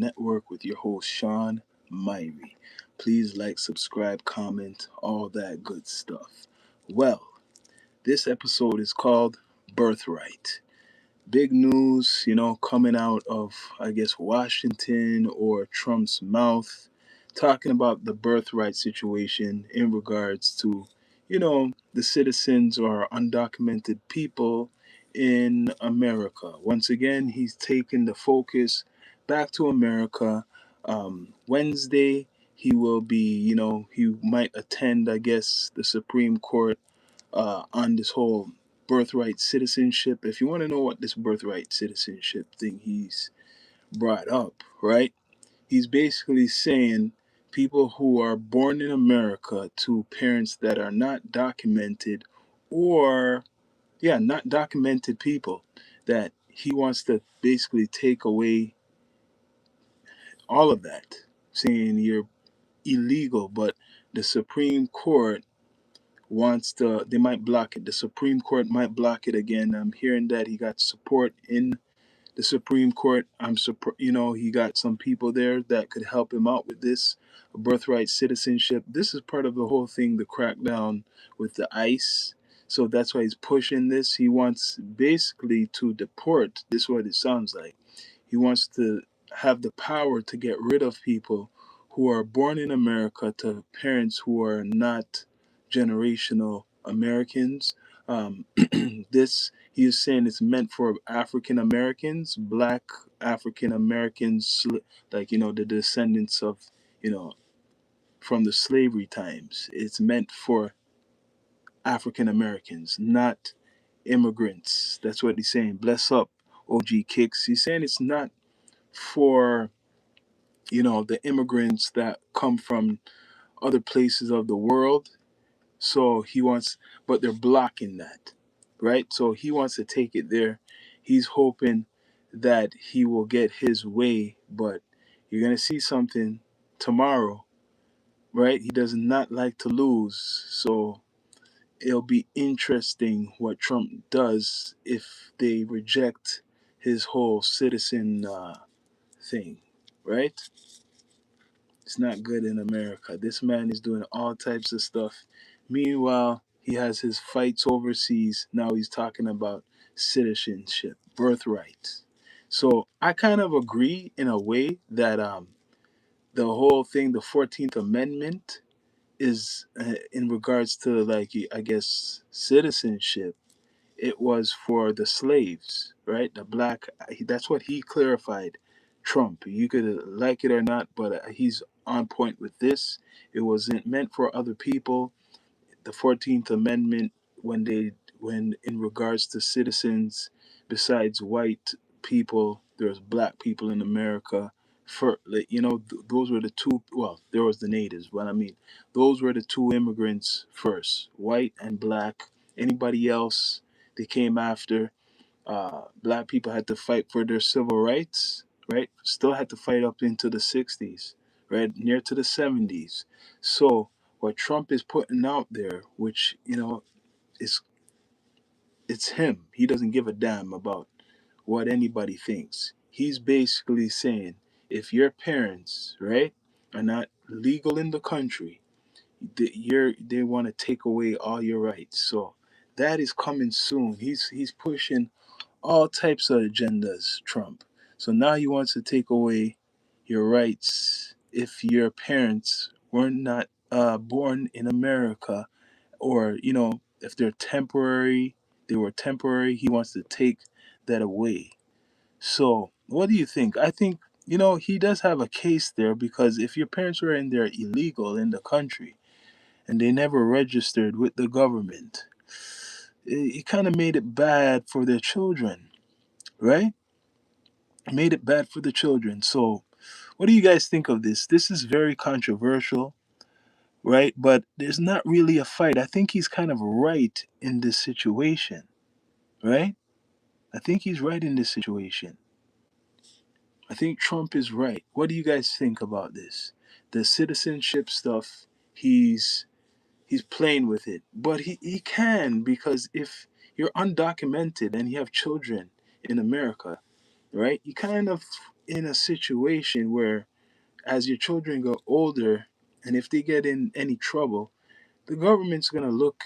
Network with your host, Sean Myrie. Please like, subscribe, comment, all that good stuff. Well, this episode is called Birthright. Big news, coming out of, I guess, Washington or Trump's mouth, talking about the birthright situation in regards to, the citizens or undocumented people in America. Once again, he's taken the focus back to America. Wednesday, he will be, he might attend, I guess, the Supreme Court on this whole birthright citizenship. If you want to know what this birthright citizenship thing he's brought up, right? He's basically saying people who are born in America to parents that are not documented or, yeah, not documented people, that he wants to basically take away all of that, saying you're illegal, but the Supreme Court wants to, they might block it. The Supreme Court might block it again. I'm hearing that he got support in the Supreme Court. He got some people there that could help him out with this birthright citizenship. This is part of the whole thing, the crackdown with the ICE. So that's why he's pushing this. He wants basically to deport. This is what it sounds like. He wants to have the power to get rid of people who are born in America to parents who are not generational Americans. This, he is saying, it's meant for African Americans, black African Americans, like, the descendants of, you know, from the slavery times. It's meant for African Americans, not immigrants. That's what he's saying. Bless up, OG Kicks. He's saying it's not for, the immigrants that come from other places of the world. So he wants, but they're blocking that, right? So he wants to take it there. He's hoping that he will get his way, but you're going to see something tomorrow, right? He does not like to lose. So it'll be interesting what Trump does if they reject his whole citizen thing, right? It's not good in America. This man is doing all types of stuff. Meanwhile, he has his fights overseas. Now he's talking about citizenship, birthright. So I kind of agree in a way that the whole thing, the 14th Amendment, is in regards to, like, I guess, citizenship. It was for the slaves, right? The black, that's what he clarified. Trump, you could like it or not, but he's on point with this. It wasn't meant for other people. The 14th Amendment, when in regards to citizens, besides white people, there's black people in America. For, like, those were the two. Well, there was the natives, but I mean, those were the two immigrants first, white and black. Anybody else they came after, black people had to fight for their civil rights, right? Still had to fight up into the 60s, right? Near to the 70s. So what Trump is putting out there, which, is, it's him. He doesn't give a damn about what anybody thinks. He's basically saying, if your parents, right, are not legal in the country, they want to take away all your rights. So that is coming soon. He's pushing all types of agendas, Trump. So now he wants to take away your rights if your parents were not born in America, or, if they're temporary, they were temporary. He wants to take that away. So what do you think? I think, he does have a case there, because if your parents were in there illegal in the country and they never registered with the government, it kind of made it bad for their children, right? Made it bad for the children. So, what do you guys think of this? This is very controversial, right? But there's not really a fight. I think he's kind of right in this situation, right? I think he's right in this situation. I think Trump is right. What do you guys think about this? The citizenship stuff, he's playing with it. But he can, because if you're undocumented and you have children in America, right? You kind of, in a situation where, as your children go older, and if they get in any trouble, the government's gonna look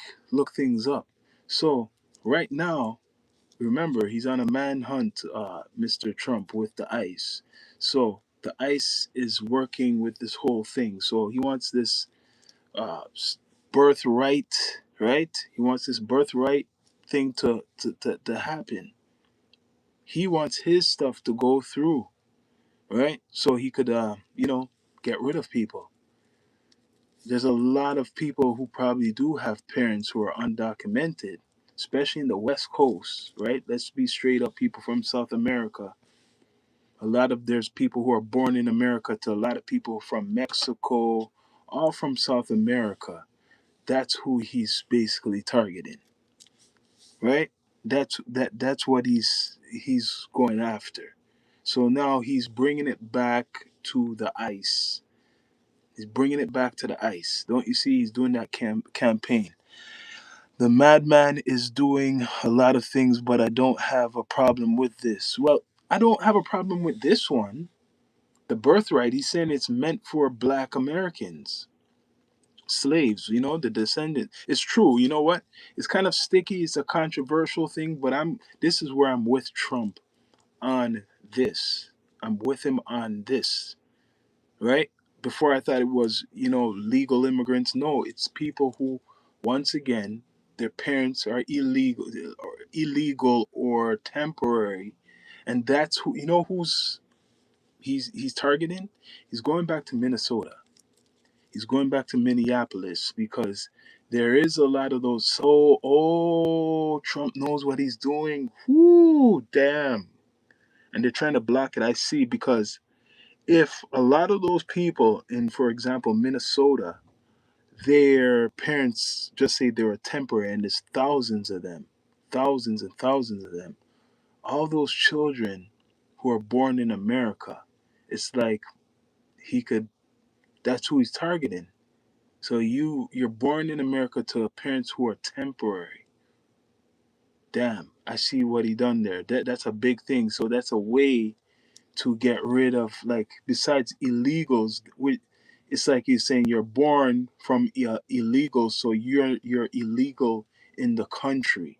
things up. So right now, remember, he's on a manhunt, Mr. Trump, with the ICE. So the ICE is working with this whole thing. So he wants this birthright, right? He wants this birthright thing to happen. He wants his stuff to go through, right? So he could, get rid of people. There's a lot of people who probably do have parents who are undocumented, especially in the West Coast, right? Let's be straight up, people from South America. There's people who are born in America to a lot of people from Mexico, all from South America. That's who he's basically targeting, right? That's what he's going after. So now he's bringing it back to the ICE. He's bringing it back to the ICE. Don't you see? He's doing that campaign. The madman is doing a lot of things, but I don't have a problem with this. Well, I don't have a problem with this one. The birthright, he's saying it's meant for black Americans, slaves, the descendant. It's true. You know what? It's kind of sticky. It's a controversial thing, but this is where I'm with Trump on this. I'm with him on this, right? Before I thought it was, legal immigrants. No, it's people who, once again, their parents are illegal or temporary, and that's who, who's he's targeting. He's going back to Minnesota. He's going back to Minneapolis because there is a lot of those. So, oh, Trump knows what he's doing. Whoo, damn! And they're trying to block it. I see, because if a lot of those people in, for example, Minnesota, their parents just say they were temporary, and there's thousands of them, thousands and thousands of them, all those children who are born in America, it's like he could, that's who he's targeting. So you're born in America to parents who are temporary. Damn, I see what he done there. That's a big thing. So that's a way to get rid of, like, besides illegals. It's like he's saying you're born from illegals, so you're illegal in the country,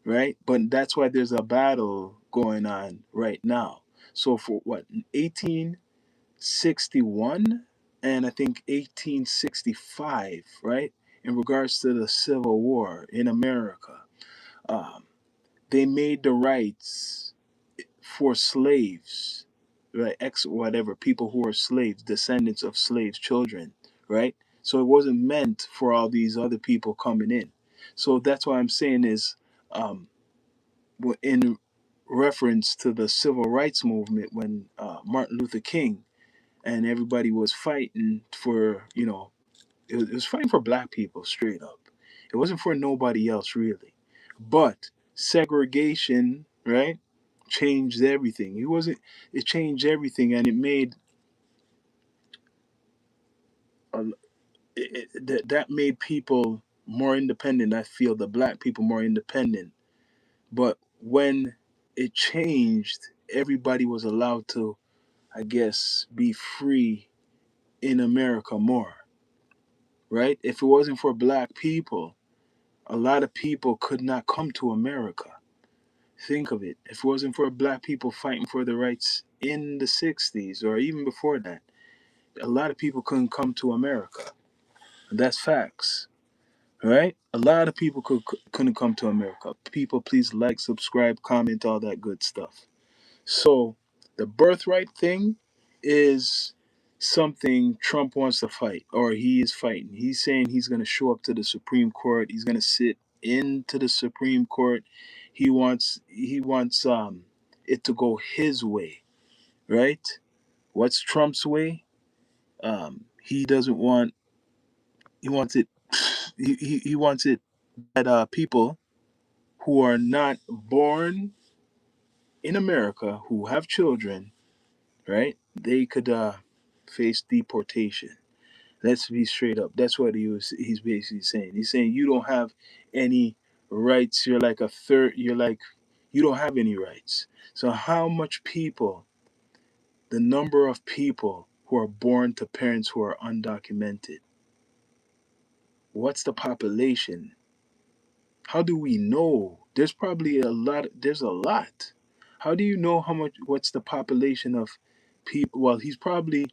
right? But that's why there's a battle going on right now. So for what, 1861 and I think 1865, right? In regards to the Civil War in America, um, they made the rights for slaves, right? Whatever, people who are slaves, descendants of slaves, children, right? So it wasn't meant for all these other people coming in. So that's why I'm saying is, um, in reference to the civil rights movement, when Martin Luther King and everybody was fighting for, it was fighting for black people straight up. It wasn't for nobody else really. But segregation, right, changed everything. It changed everything, and it made a, that made people more independent. I feel the black people more independent. But when it changed, everybody was allowed to, I guess, be free in America more, right? If it wasn't for black people, a lot of people could not come to America. Think of it. If it wasn't for black people fighting for their rights in the 60s or even before that, a lot of people couldn't come to America. That's facts, right? A lot of people couldn't come to America. People, please like, subscribe, comment, all that good stuff. So the birthright thing is something Trump wants to fight, or he is fighting. He's saying he's going to show up to the Supreme Court. He's going to sit into the Supreme Court. He wants it to go his way, right? What's Trump's way? He doesn't want. He wants it. He wants it that people who are not born in America, who have children, right? They could face deportation. Let's be straight up. That's what he's basically saying. He's saying you don't have any rights. You're like a third. You're like, you don't have any rights. So how much people? the number of people who are born to parents who are undocumented. What's the population? How do we know? There's probably a lot. There's a lot. How do you know how much? What's the population of people? Well, he's probably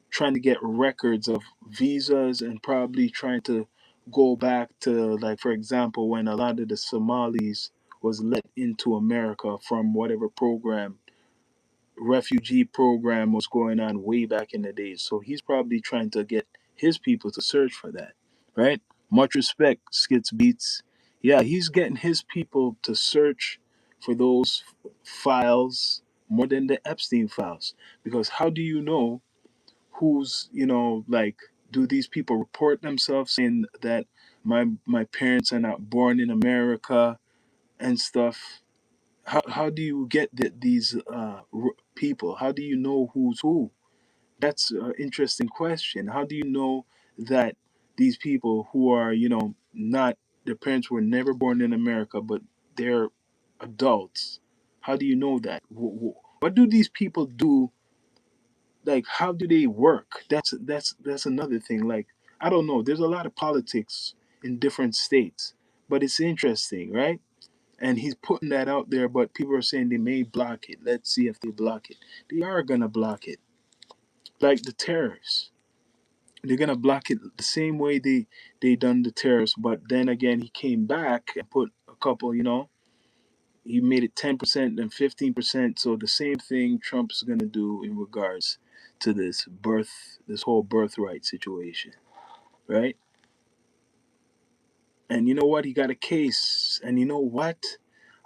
trying to get records of visas and probably trying to go back to, like, for example, when a lot of the Somalis was let into America from whatever program, refugee program was going on way back in the days. So he's probably trying to get his people to search for that, right? Much respect, Skits Beats. Yeah, he's getting his people to search for those files more than the Epstein files. Because how do you know who's, like, do these people report themselves saying that my parents are not born in America and stuff? How do you get these people? How do you know who's who? That's an interesting question. How do you know that these people who are, not, their parents were never born in America, but they're adults? How do you know that? What do these people do? Like, how do they work? That's another thing. Like, I don't know. There's a lot of politics in different states, but it's interesting, right? And he's putting that out there, but people are saying they may block it. Let's see if they block it. They are gonna block it, like the tariffs. They're gonna block it the same way they done the tariffs. But then again, he came back and put a couple. He made it 10% and 15%. So the same thing Trump's gonna do in regards to this whole birthright situation, right? And you know what? He got a case. And you know what?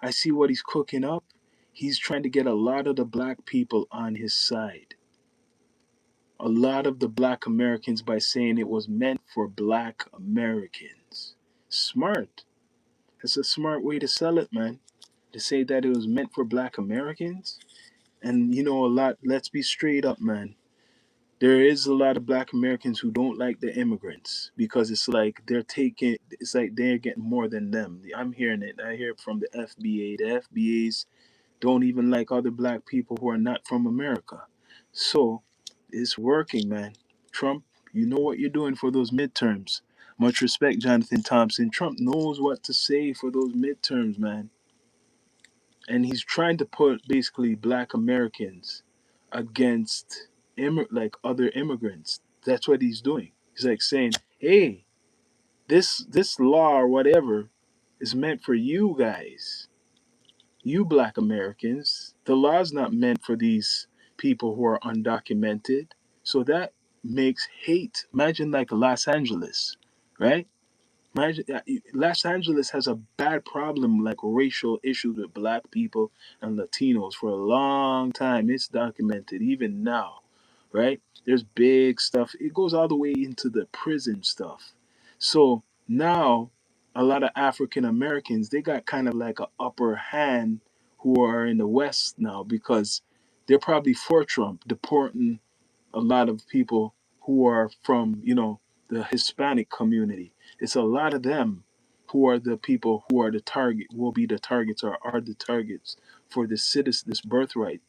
I see what he's cooking up. He's trying to get a lot of the black people on his side. A lot of the black Americans, by saying it was meant for black Americans. Smart. It's a smart way to sell it, man. To say that it was meant for black Americans. And a lot, let's be straight up, man. There is a lot of black Americans who don't like the immigrants because it's like they're getting more than them. I'm hearing it. I hear it from the FBA. The FBAs don't even like other black people who are not from America. So it's working, man. Trump, you know what you're doing for those midterms. Much respect, Jonathan Thompson. Trump knows what to say for those midterms, man. And he's trying to put basically black Americans against like other immigrants. That's what he's doing. He's like saying, "Hey, this law or whatever is meant for you guys, you black Americans. The law's not meant for these people who are undocumented." So that makes hate. Imagine like Los Angeles, right? Imagine Los Angeles has a bad problem, like racial issues with black people and Latinos for a long time. It's documented even now, right? There's big stuff. It goes all the way into the prison stuff. So now a lot of African Americans, they got kind of like an upper hand who are in the West now because they're probably for Trump deporting a lot of people who are from, the Hispanic community. It's a lot of them who are the people who are the target, will be the targets or are the targets for this birthright,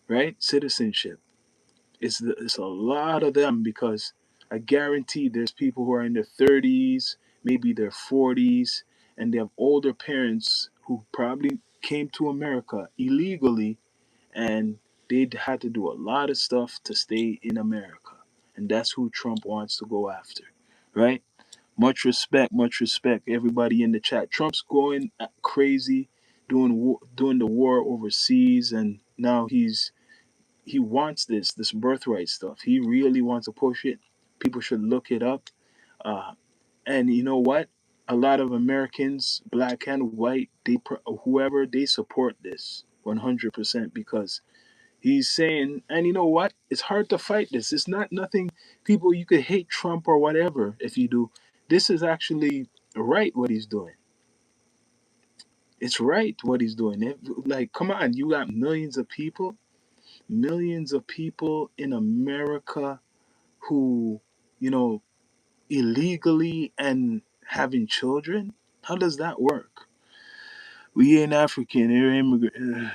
right? Citizenship. It's a lot of them because I guarantee there's people who are in their 30s, maybe their 40s, and they have older parents who probably came to America illegally and they had to do a lot of stuff to stay in America. And that's who Trump wants to go after, right? Much respect, everybody in the chat. Trump's going crazy, doing the war overseas, and now he wants this birthright stuff. He really wants to push it. People should look it up. Uh, and you know what? A lot of Americans, black and white, whoever, they support this 100% because he's saying, and you know what? It's hard to fight this. It's not nothing. People, you could hate Trump or whatever if you do. This is actually right what he's doing. It's right what he's doing. Like, come on, you got millions of people in America who, you know, illegally and having children. How does that work? We ain't African. They're immigrant.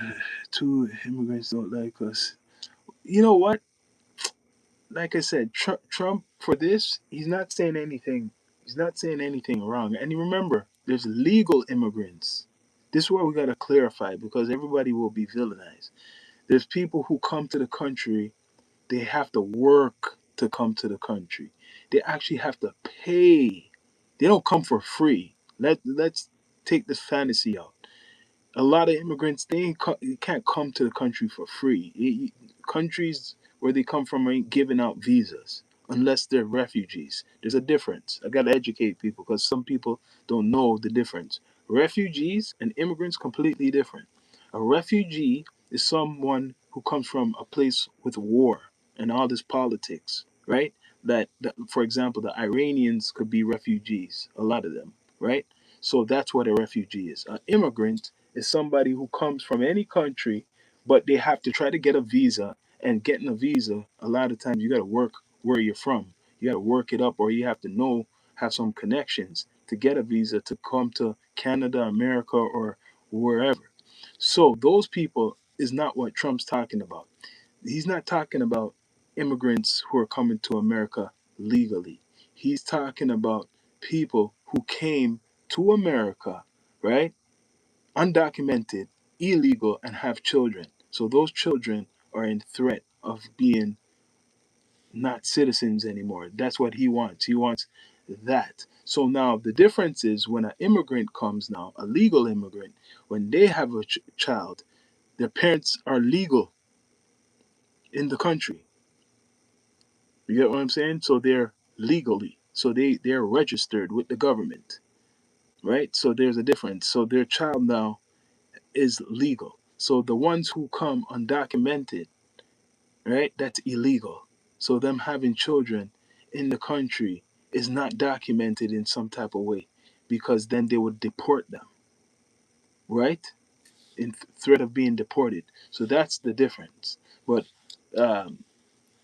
Two immigrants don't like us. You know what? Like I said, Trump for this, he's not saying anything. He's not saying anything wrong. And you remember, there's legal immigrants. This is where we gotta clarify because everybody will be villainized. There's people who come to the country. They have to work to come to the country. They actually have to pay. They don't come for free. Let's take this fantasy out. A lot of immigrants they can't come to the country for free. Countries where they come from ain't giving out visas unless they're refugees. There's a difference. I gotta educate people because some people don't know the difference. Refugees and immigrants completely different. A refugee is someone who comes from a place with war and all this politics, right? That for example, the Iranians could be refugees, a lot of them, right? So that's what a refugee is. An immigrant is somebody who comes from any country, but they have to try to get a visa. And getting a visa, a lot of times you got to work where you're from. You got to work it up, or you have to have some connections to get a visa to come to Canada, America, or wherever. So those people is not what Trump's talking about. He's not talking about immigrants who are coming to America legally. He's talking about people who came to America, right? Undocumented, illegal, and have children. So those children are in threat of being not citizens anymore. That's what he wants. He wants that. So now the difference is when an immigrant comes now, a legal immigrant, when they have a child, their parents are legal in the country. You get what I'm saying? So they're legally. So they're registered with the government, right? So there's a difference. So their child now is legal. So the ones who come undocumented, right? That's illegal. So them having children in the country is not documented in some type of way because then they would deport them, right? In threat of being deported. So that's the difference. But um,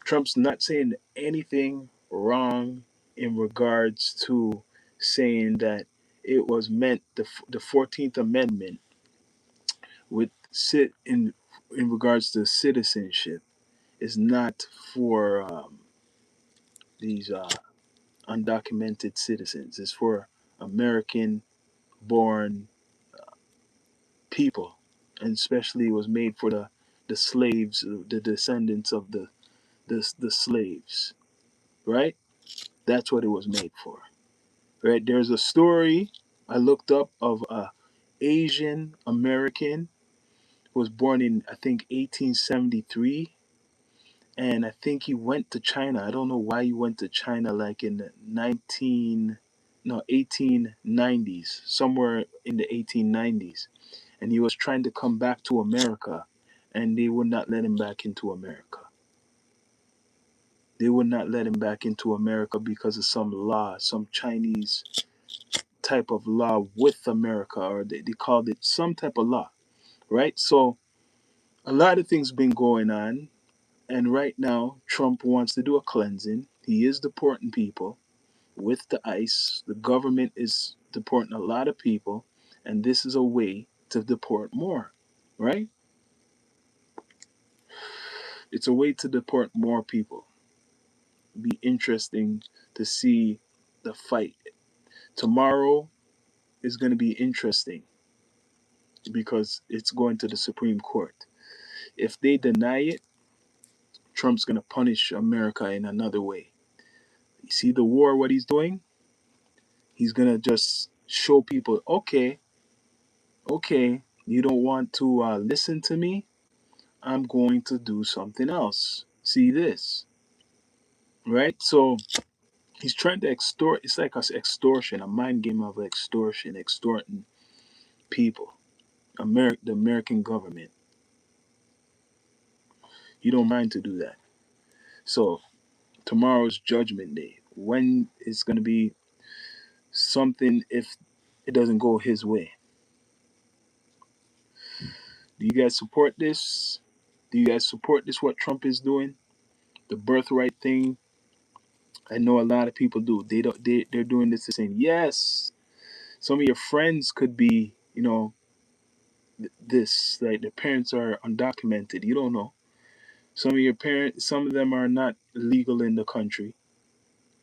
Trump's not saying anything wrong in regards to saying that it was meant the 14th Amendment with sit in regards to citizenship is not for these undocumented citizens. It's for American born people, and especially it was made for the slaves, the descendants of the slaves, right? That's what it was made for, right? There's a story I looked up of a Asian American who was born in I think 1873, and I think he went to China. I don't know why he went to China, like in the 1890s, somewhere in the 1890s, and he was trying to come back to America, and they would not let him back into America. They would not let him back into America because of some law, some Chinese type of law with America, or they called it some type of law, right? So a lot of things been going on, and right now Trump wants to do a cleansing. He is deporting people with the ICE. The government is deporting a lot of people, and this is a way to deport more, right? It's a way to deport more people. Be interesting to see the fight. Tomorrow is going to be interesting because it's going to the Supreme Court. If they deny it, Trump's going to punish America in another way. You see the war, what he's doing? He's going to just show people, okay, okay, you don't want to listen to me? I'm going to do something else. See this, right? So he's trying to extort. It's like extortion, a mind game of extortion, extorting people. The American government. You don't mind to do that. So tomorrow's Judgment Day. When it's going to be something if it doesn't go his way. Do you guys support this? Do you guys support this? What Trump is doing, the birthright thing. I know a lot of people do. They don't. They're doing this. They're saying yes. Some of your friends could be, this like their parents are undocumented. You don't know. Some of your parents, some of them are not legal in the country,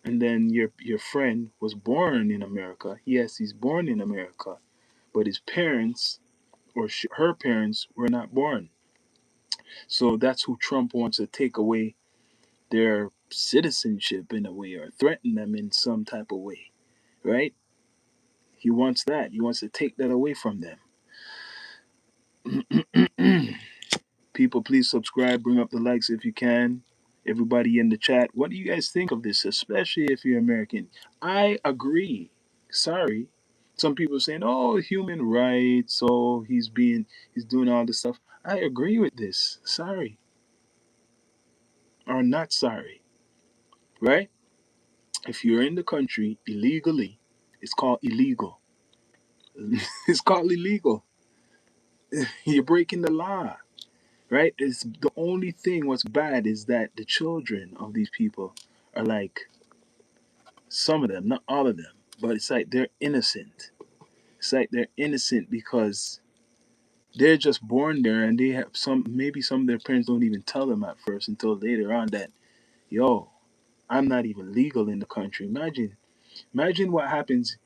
and then your friend was born in America. Yes, he's born in America, but his parents or her parents were not born. So that's who Trump wants to take away their citizenship in a way, or threaten them in some type of way, right? He wants that. He wants to take that away from them. People, please subscribe, bring up the likes if you can. Everybody in the chat, what do you guys think of this, especially if you're American? I agree. Sorry. Some people are saying, oh, human rights, oh, he's doing all this stuff. I agree with this. Sorry. Or not sorry. Right? If you're in the country illegally, it's called illegal. It's called illegal. You're breaking the law. Right? It's the only thing what's bad is that the children of these people are like, some of them, not all of them, but it's like they're innocent. It's like they're innocent because they're just born there, and they have maybe some of their parents don't even tell them at first until later on that, yo, I'm not even legal in the country. Imagine what happens.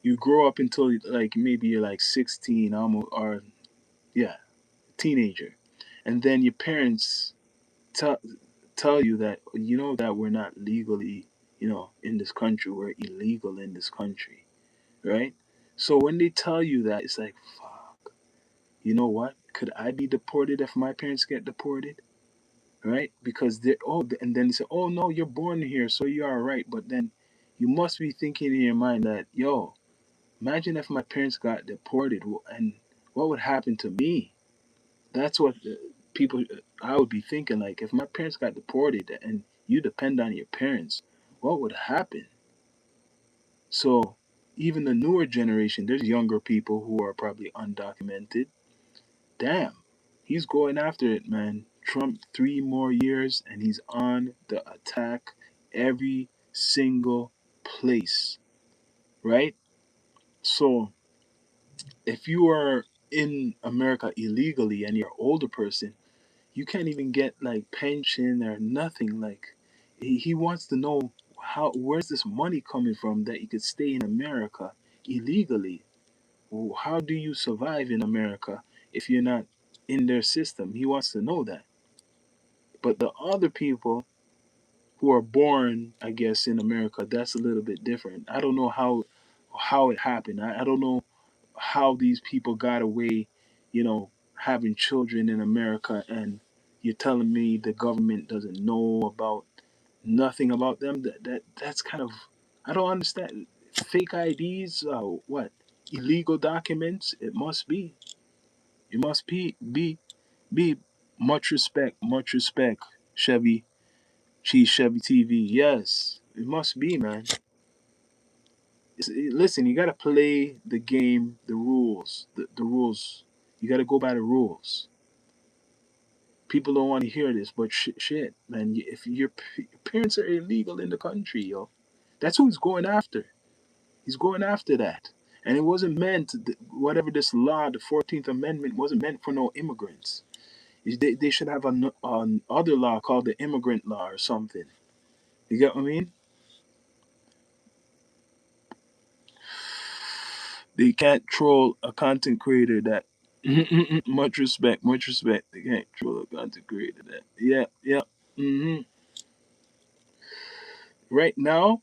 You grow up until like maybe you're like 16, almost, or yeah, teenager, and then your parents tell tell you that, that we're not legally, in this country. We're illegal in this country, right? So when they tell you that, it's like, fuck. You know what? Could I be deported if my parents get deported? Right? Because and then they say, oh no, you're born here, so you're all right. But then you must be thinking in your mind that, yo, imagine if my parents got deported, and what would happen to me? That's what people, I would be thinking, like, if my parents got deported and you depend on your parents, what would happen? So even the newer generation, there's younger people who are probably undocumented. Damn, he's going after it, man. Trump, 3 more years, and he's on the attack every single place, right? So if you are in America illegally and you're an older person, you can't even get like pension or nothing. Like, he wants to know, where's this money coming from that you could stay in America illegally. Well, how do you survive in America if you're not in their system? He wants to know that. But the other people who are born, I guess, in America, that's a little bit different. I don't know how it happened. I don't know how these people got away, having children in America, and you're telling me the government doesn't know about nothing about them. That's kind of, I don't understand. Fake IDs, what? Illegal documents? It must be. It must be. Much respect, Chevy, Cheese Chevy TV. Yes, it must be, man. Listen, you gotta play the game, the rules, the rules. You gotta go by the rules. People don't want to hear this, but shit, man. If your parents are illegal in the country, yo, that's who he's going after. He's going after that, and it wasn't meant. Whatever this law, the 14th Amendment, wasn't meant for no immigrants. They should have an other law called the immigrant law or something. You get what I mean? They can't troll a content creator that. Much respect, much respect. They can't troll a content creator that. Yeah, yeah. hmm Right now,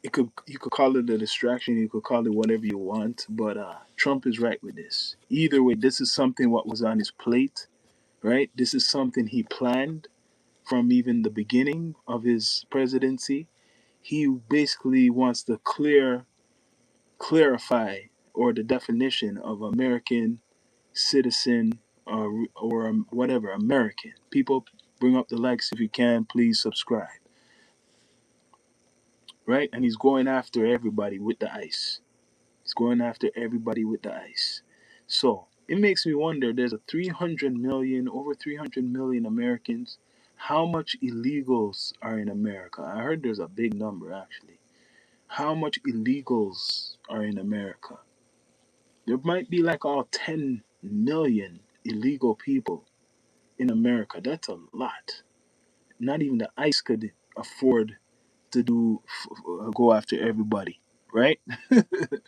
you could call it a distraction. You could call it whatever you want. But Trump is right with this. Either way, this is something what was on his plate, right? This is something he planned from even the beginning of his presidency. He basically wants to clarify, or the definition of American citizen, or whatever, American. People, bring up the likes if you can. Please subscribe, right? And he's going after everybody with the ice. He's going after everybody with the ice. So it makes me wonder, there's a 300 million, over 300 million Americans. How much illegals are in America? I heard there's a big number, actually. How much illegals are in America? There might be like all 10 million illegal people in America. That's a lot. Not even the ICE could afford to go after everybody, right? The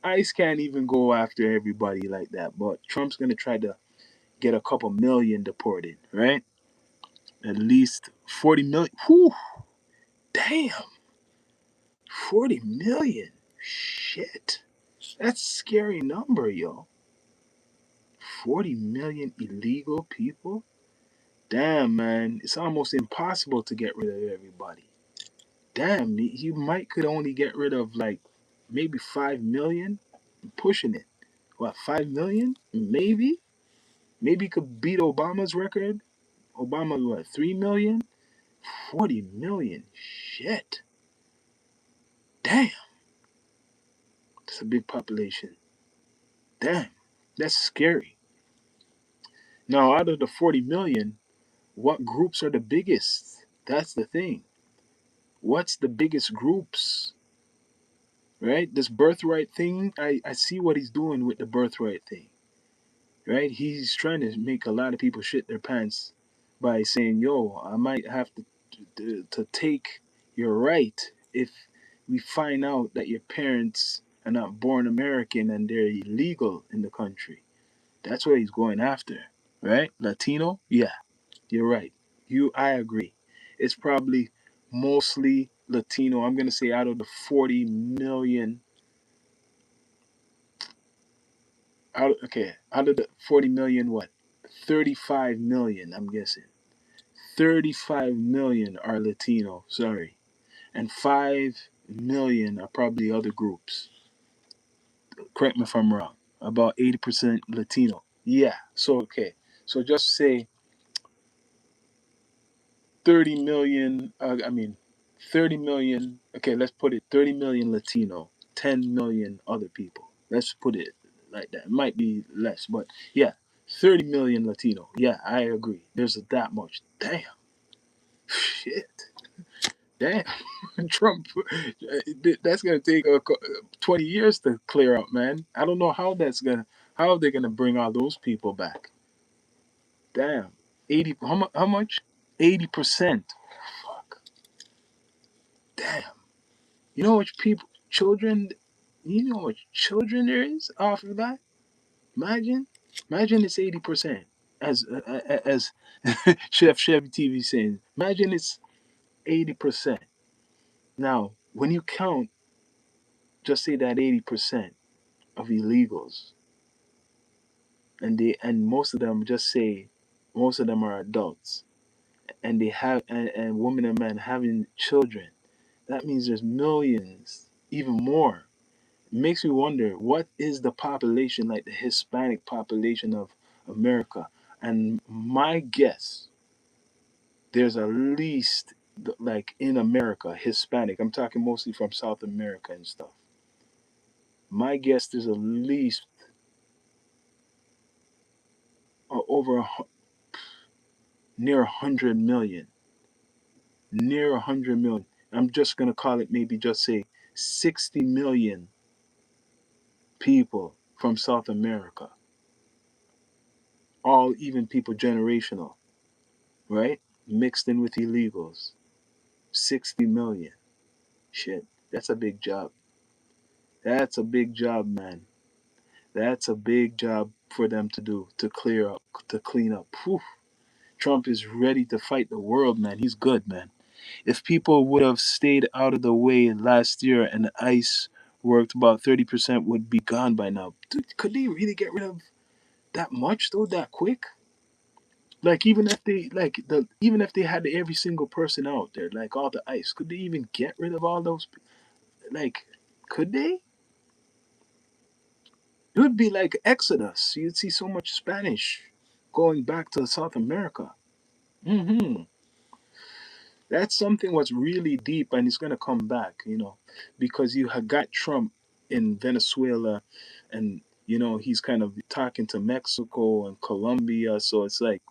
ICE can't even go after everybody like that. But Trump's gonna try to get a couple million deported, right? At least 40 million. Whew, damn, 40 million. Shit, that's a scary number, yo. 40 million illegal people. Damn, man, it's almost impossible to get rid of everybody. Damn, you might could only get rid of like maybe 5 million. Pushing it. What, 5 million? Maybe. Maybe could beat Obama's record. Obama, what, 3 million? 40 million. Shit. Damn. That's a big population. Damn. That's scary. Now, out of the 40 million, what groups are the biggest? That's the thing. What's the biggest groups? Right? This birthright thing, I see what he's doing with the birthright thing. Right? He's trying to make a lot of people shit their pants by saying, yo, I might have to take your right if we find out that your parents are not born American and they're illegal in the country. That's what he's going after, right? Latino? Yeah, you're right. I agree. It's probably mostly Latino. I'm gonna say out of the 40 million, out of the 40 million, what? 35 million, I'm guessing. 35 million are Latino. Sorry. And 5 million are probably other groups. Correct me if I'm wrong. About 80% Latino. Yeah. So, okay. So just say 30 million, 30 million. Okay, let's put it 30 million Latino, 10 million other people. Let's put it like that. It might be less, but yeah, 30 million Latino. Yeah, I agree. There's that much. Damn. Shit. Damn. Trump, that's gonna take 20 years to clear up, man. I don't know how are they gonna bring all those people back. Damn, 80. How much? 80%. Fuck. Damn. You know how much people, children. You know how much children there is off of that. Imagine, imagine it's 80%. As Chef Chevy TV saying, imagine it's 80%. Now, when you count, just say that 80% of illegals, and most of them, just say most of them are adults, and they have and women and men having children. That means there's millions, even more. It makes me wonder, what is the population, like the Hispanic population of America? And my guess, there's at least, like in America, Hispanic, I'm talking mostly from South America and stuff. My guess, there's at least over near 100 million, near 100 million. I'm just going to call it, maybe just say 60 million people from South America, all even people generational, right? Mixed in with illegals. 60 million. Shit, that's a big job. That's a big job, man. That's a big job for them to do, to clear up, to clean up. Whew. Trump is ready to fight the world, man. He's good, man. If people would have stayed out of the way last year and the ICE worked, about 30% would be gone by now. Dude, could they really get rid of that much though, that quick? Like even if they had every single person out there, like all the ICE, could they even get rid of all those? Like, could they? It would be like Exodus. You'd see so much Spanish going back to South America. Hmm. That's something what's really deep, and it's gonna come back, because you have got Trump in Venezuela, and he's kind of talking to Mexico and Colombia. So it's like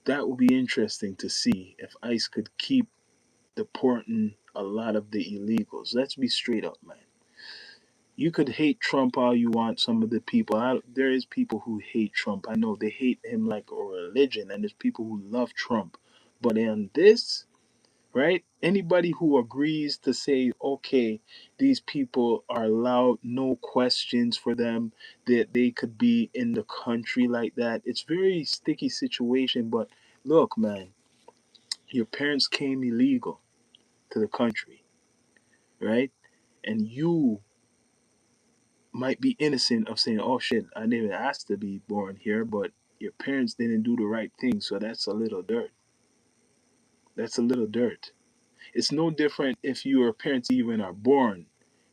that would be interesting to see if ICE could keep deporting a lot of the illegals. Let's be straight up, man. You could hate Trump all you want. Some of the people, there is people who hate Trump. I know they hate him like a religion, and there's people who love Trump. But in this, right? Anybody who agrees to say, okay, these people are allowed, no questions for them, that they could be in the country like that. It's very sticky situation. But look, man, your parents came illegal to the country, right? And you might be innocent of saying, oh shit, I didn't ask to be born here, but your parents didn't do the right thing, so that's a little dirt. That's a little dirt. It's no different if your parents even are born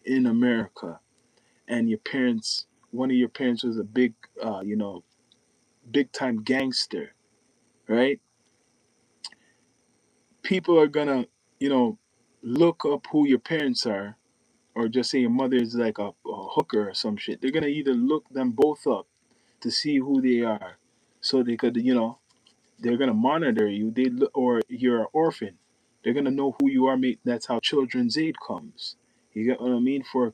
in America and your parents, one of your parents was a big, big time gangster, right? People are gonna, you know, look up who your parents are, or just say your mother is like a hooker or some shit. They're gonna either look them both up to see who they are, so they could, they're gonna monitor you. Or you're an orphan. They're gonna know who you are. Mate, that's how children's aid comes. You get what I mean? For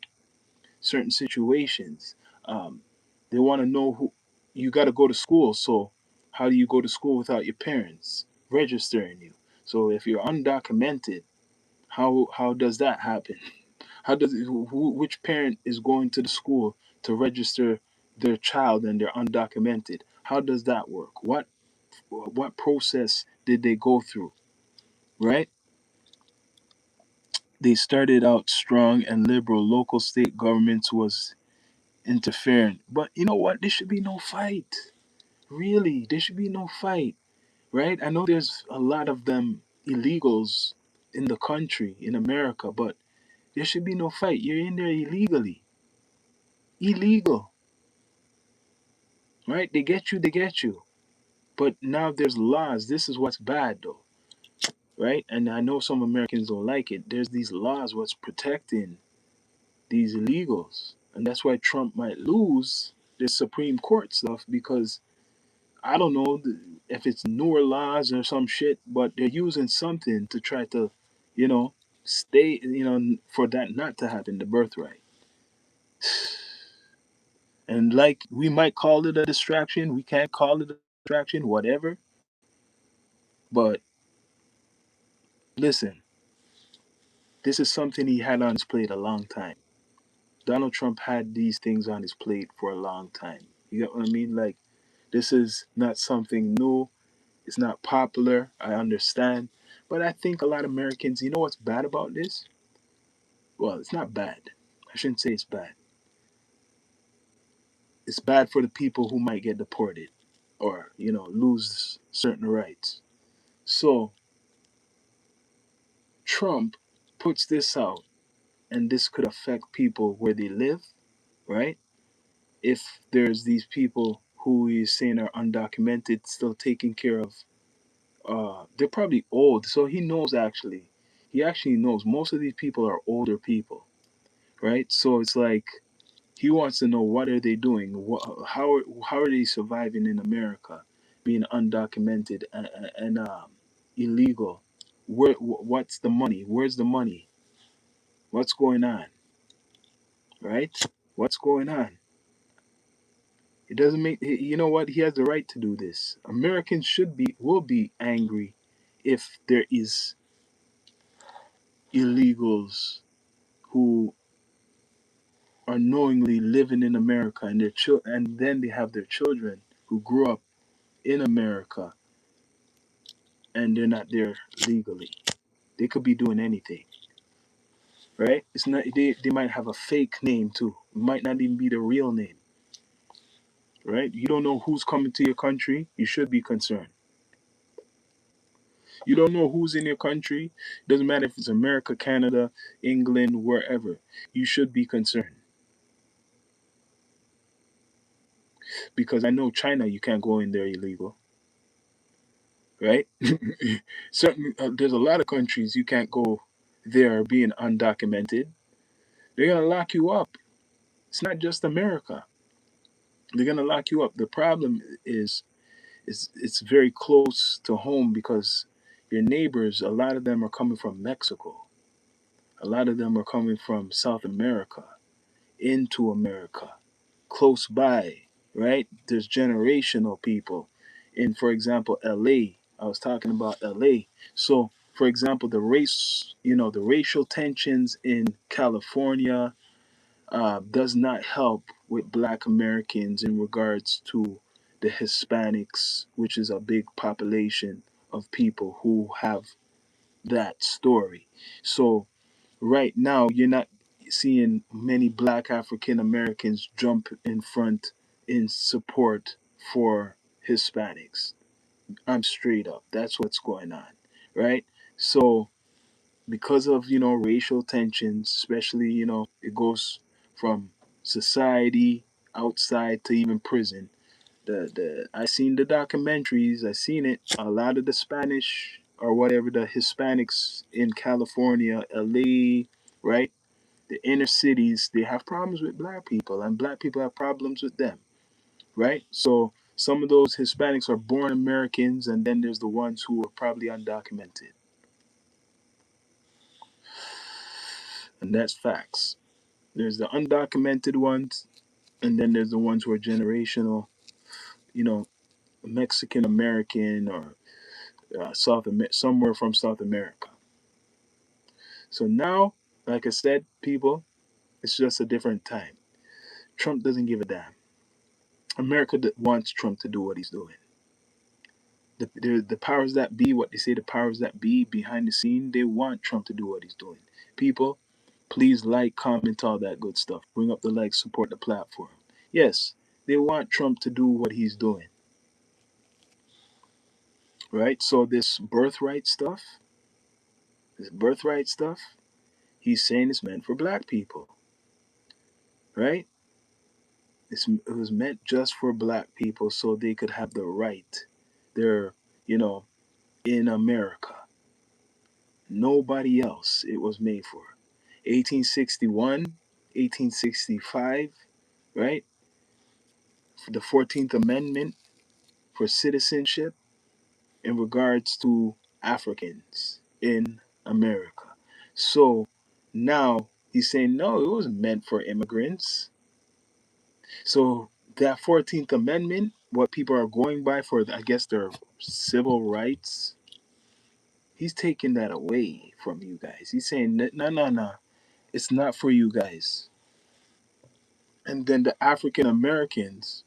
certain situations, um, they want to know who. You got to go to school. So how do you go to school without your parents registering you? So if you're undocumented, how does that happen? How does which parent is going to the school to register their child and they're undocumented? How does that work? What process did they go through? Right? They started out strong and liberal. Local state governments was interfering. But you know what? There should be no fight. Really, there should be no fight. Right? I know there's a lot of them illegals in the country, in America, but there should be no fight. You're in there illegally. Illegal. Right? They get you, they get you. But now there's laws. This is what's bad though. Right? And I know some Americans don't like it. There's these laws what's protecting these illegals. And that's why Trump might lose this Supreme Court stuff, because I don't know if it's newer laws or some shit, but they're using something to try to, you know, stay, for that not to happen, the birthright. And like, we might call it a distraction, we can't call it a distraction, whatever. But listen, this is something he had on his plate a long time. Donald Trump had these things on his plate for a long time. You get what I mean? Like, this is not something new. It's not popular. I understand. But I think a lot of Americans, you know what's bad about this? Well, it's not bad. I shouldn't say it's bad. It's bad for the people who might get deported or, lose certain rights. So Trump puts this out, and this could affect people where they live, right? If there's these people who he's saying are undocumented, still taking care of, they're probably old. So he knows actually. He actually knows most of these people are older people, right? So it's like he wants to know what are they doing, how are they surviving in America, being undocumented and illegal. What's the money? Where's the money? What's going on? Right? What's going on? It doesn't make, you know what? He has the right to do this. Americans will be angry if there is illegals who are knowingly living in America, and and then they have their children who grew up in America and they're not there legally. They could be doing anything, right? It's not, they might have a fake name too. It might not even be the real name, right? You don't know who's coming to your country. You should be concerned. You don't know who's in your country. Doesn't matter if it's America, Canada, England, wherever. You should be concerned, because I know China, you can't go in there illegal, right? Certain there's a lot of countries you can't go there being undocumented. They're gonna lock you up. It's not just America. They're gonna lock you up. The problem is it's very close to home, because your neighbors, a lot of them are coming from Mexico. A lot of them are coming from South America, into America, close by, right? There's generational people. In, for example, LA, I was talking about LA. So, for example, the racial tensions in California does not help with Black Americans in regards to the Hispanics, which is a big population of people who have that story. So, right now, you're not seeing many Black African Americans jump in front in support for Hispanics. I'm straight up. That's what's going on, right? So, because of racial tensions, especially it goes from society outside to even prison. The I seen the documentaries. I seen it. A lot of the Spanish or whatever the Hispanics in California, LA, right? The inner cities, they have problems with Black people, and Black people have problems with them, right? So some of those Hispanics are born Americans, and then there's the ones who are probably undocumented, and that's facts. There's the undocumented ones, and then there's the ones who are generational, you know, Mexican American or somewhere from South America. So now, like I said, people, it's just a different time. Trump doesn't give a damn. America wants Trump to do what he's doing. The powers that be, what they say, the powers that be behind the scene, they want Trump to do what he's doing. People, please like, comment, all that good stuff. Bring up the likes, support the platform. Yes, they want Trump to do what he's doing, right? So this birthright stuff, he's saying it's meant for Black people, right? It was meant just for Black people so they could have the right. They're, you know, in America. Nobody else it was made for. 1861, 1865, right? For the 14th Amendment for citizenship in regards to Africans in America. So now he's saying, no, it wasn't meant for immigrants. So that 14th Amendment, what people are going by for, I guess, their civil rights, he's taking that away from you guys. He's saying, no, no, no, it's not for you guys. And then the African Americans,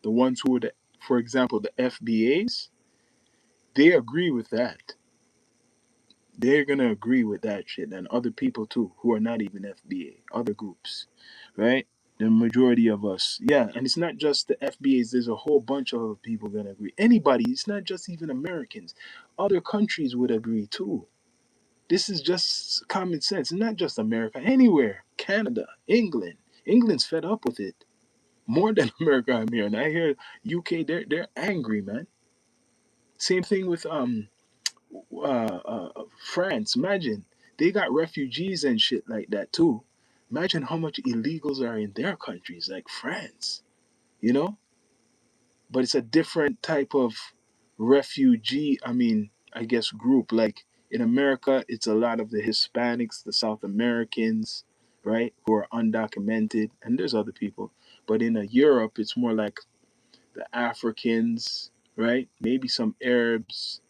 the ones who are for example, the FBAs, they agree with that. They're gonna agree with that shit, and other people too, who are not even FBA, other groups, right? The majority of us, yeah, and it's not just the FBAs. There's a whole bunch of other people gonna agree. Anybody, it's not just even Americans. Other countries would agree too. This is just common sense. Not just America, anywhere. Canada, England. England's fed up with it more than America. I'm here, and I hear UK. They're angry, man. Same thing with France. Imagine they got refugees and shit like that too. Imagine how much illegals are in their countries, like France. You know, but it's a different type of refugee. I mean, I guess group. Like in America, it's a lot of the Hispanics, the South Americans, right, who are undocumented, and there's other people. But in Europe, it's more like the Africans, right? Maybe some Arabs,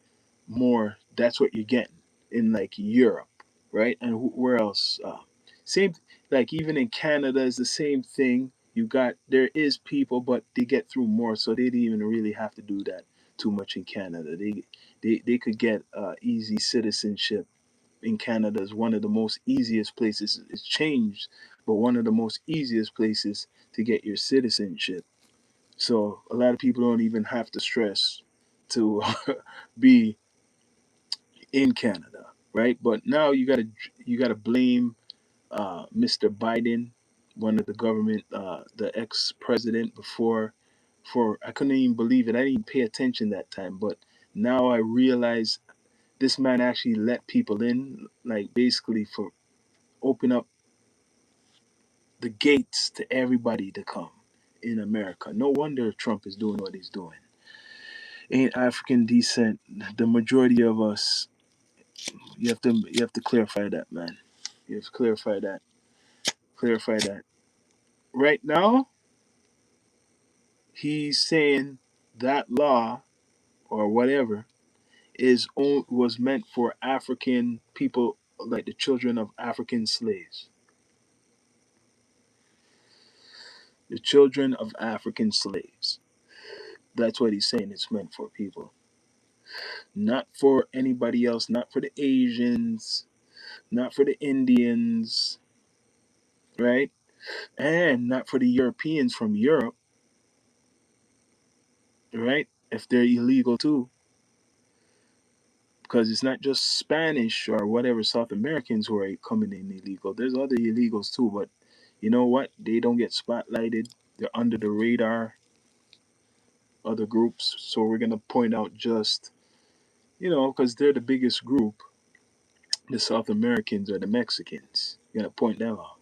more. That's what you're getting in like Europe, right? And where else? Same, like even in Canada is the same thing. There is people, but they get through more, so they didn't even really have to do that too much in Canada. They could get easy citizenship in Canada. Is one of the most easiest places. It's changed, but one of the most easiest places to get your citizenship. So a lot of people don't even have to stress to be in Canada, right? But now you gotta blame Mr. Biden, one of the government, the ex president before, for I couldn't even believe it. I didn't even pay attention that time, but now I realize this man actually let people in, like basically for open up the gates to everybody to come in America. No wonder Trump is doing what he's doing. Ain't African descent. The majority of us, you have to clarify that, man. You have to clarify that. Clarify that. right now, he's saying that law or whatever was meant for African people, like the children of African slaves. The children of African slaves. That's what he's saying it's meant for people. Not for anybody else, not for the Asians, not for the Indians, right? And not for the Europeans from Europe, right? If they're illegal too. Because it's not just Spanish or whatever South Americans who are coming in illegal. There's other illegals too, but you know what? They don't get spotlighted. They're under the radar, other groups. So we're gonna point out just, because they're the biggest group, the South Americans or the Mexicans. You're gonna point them out.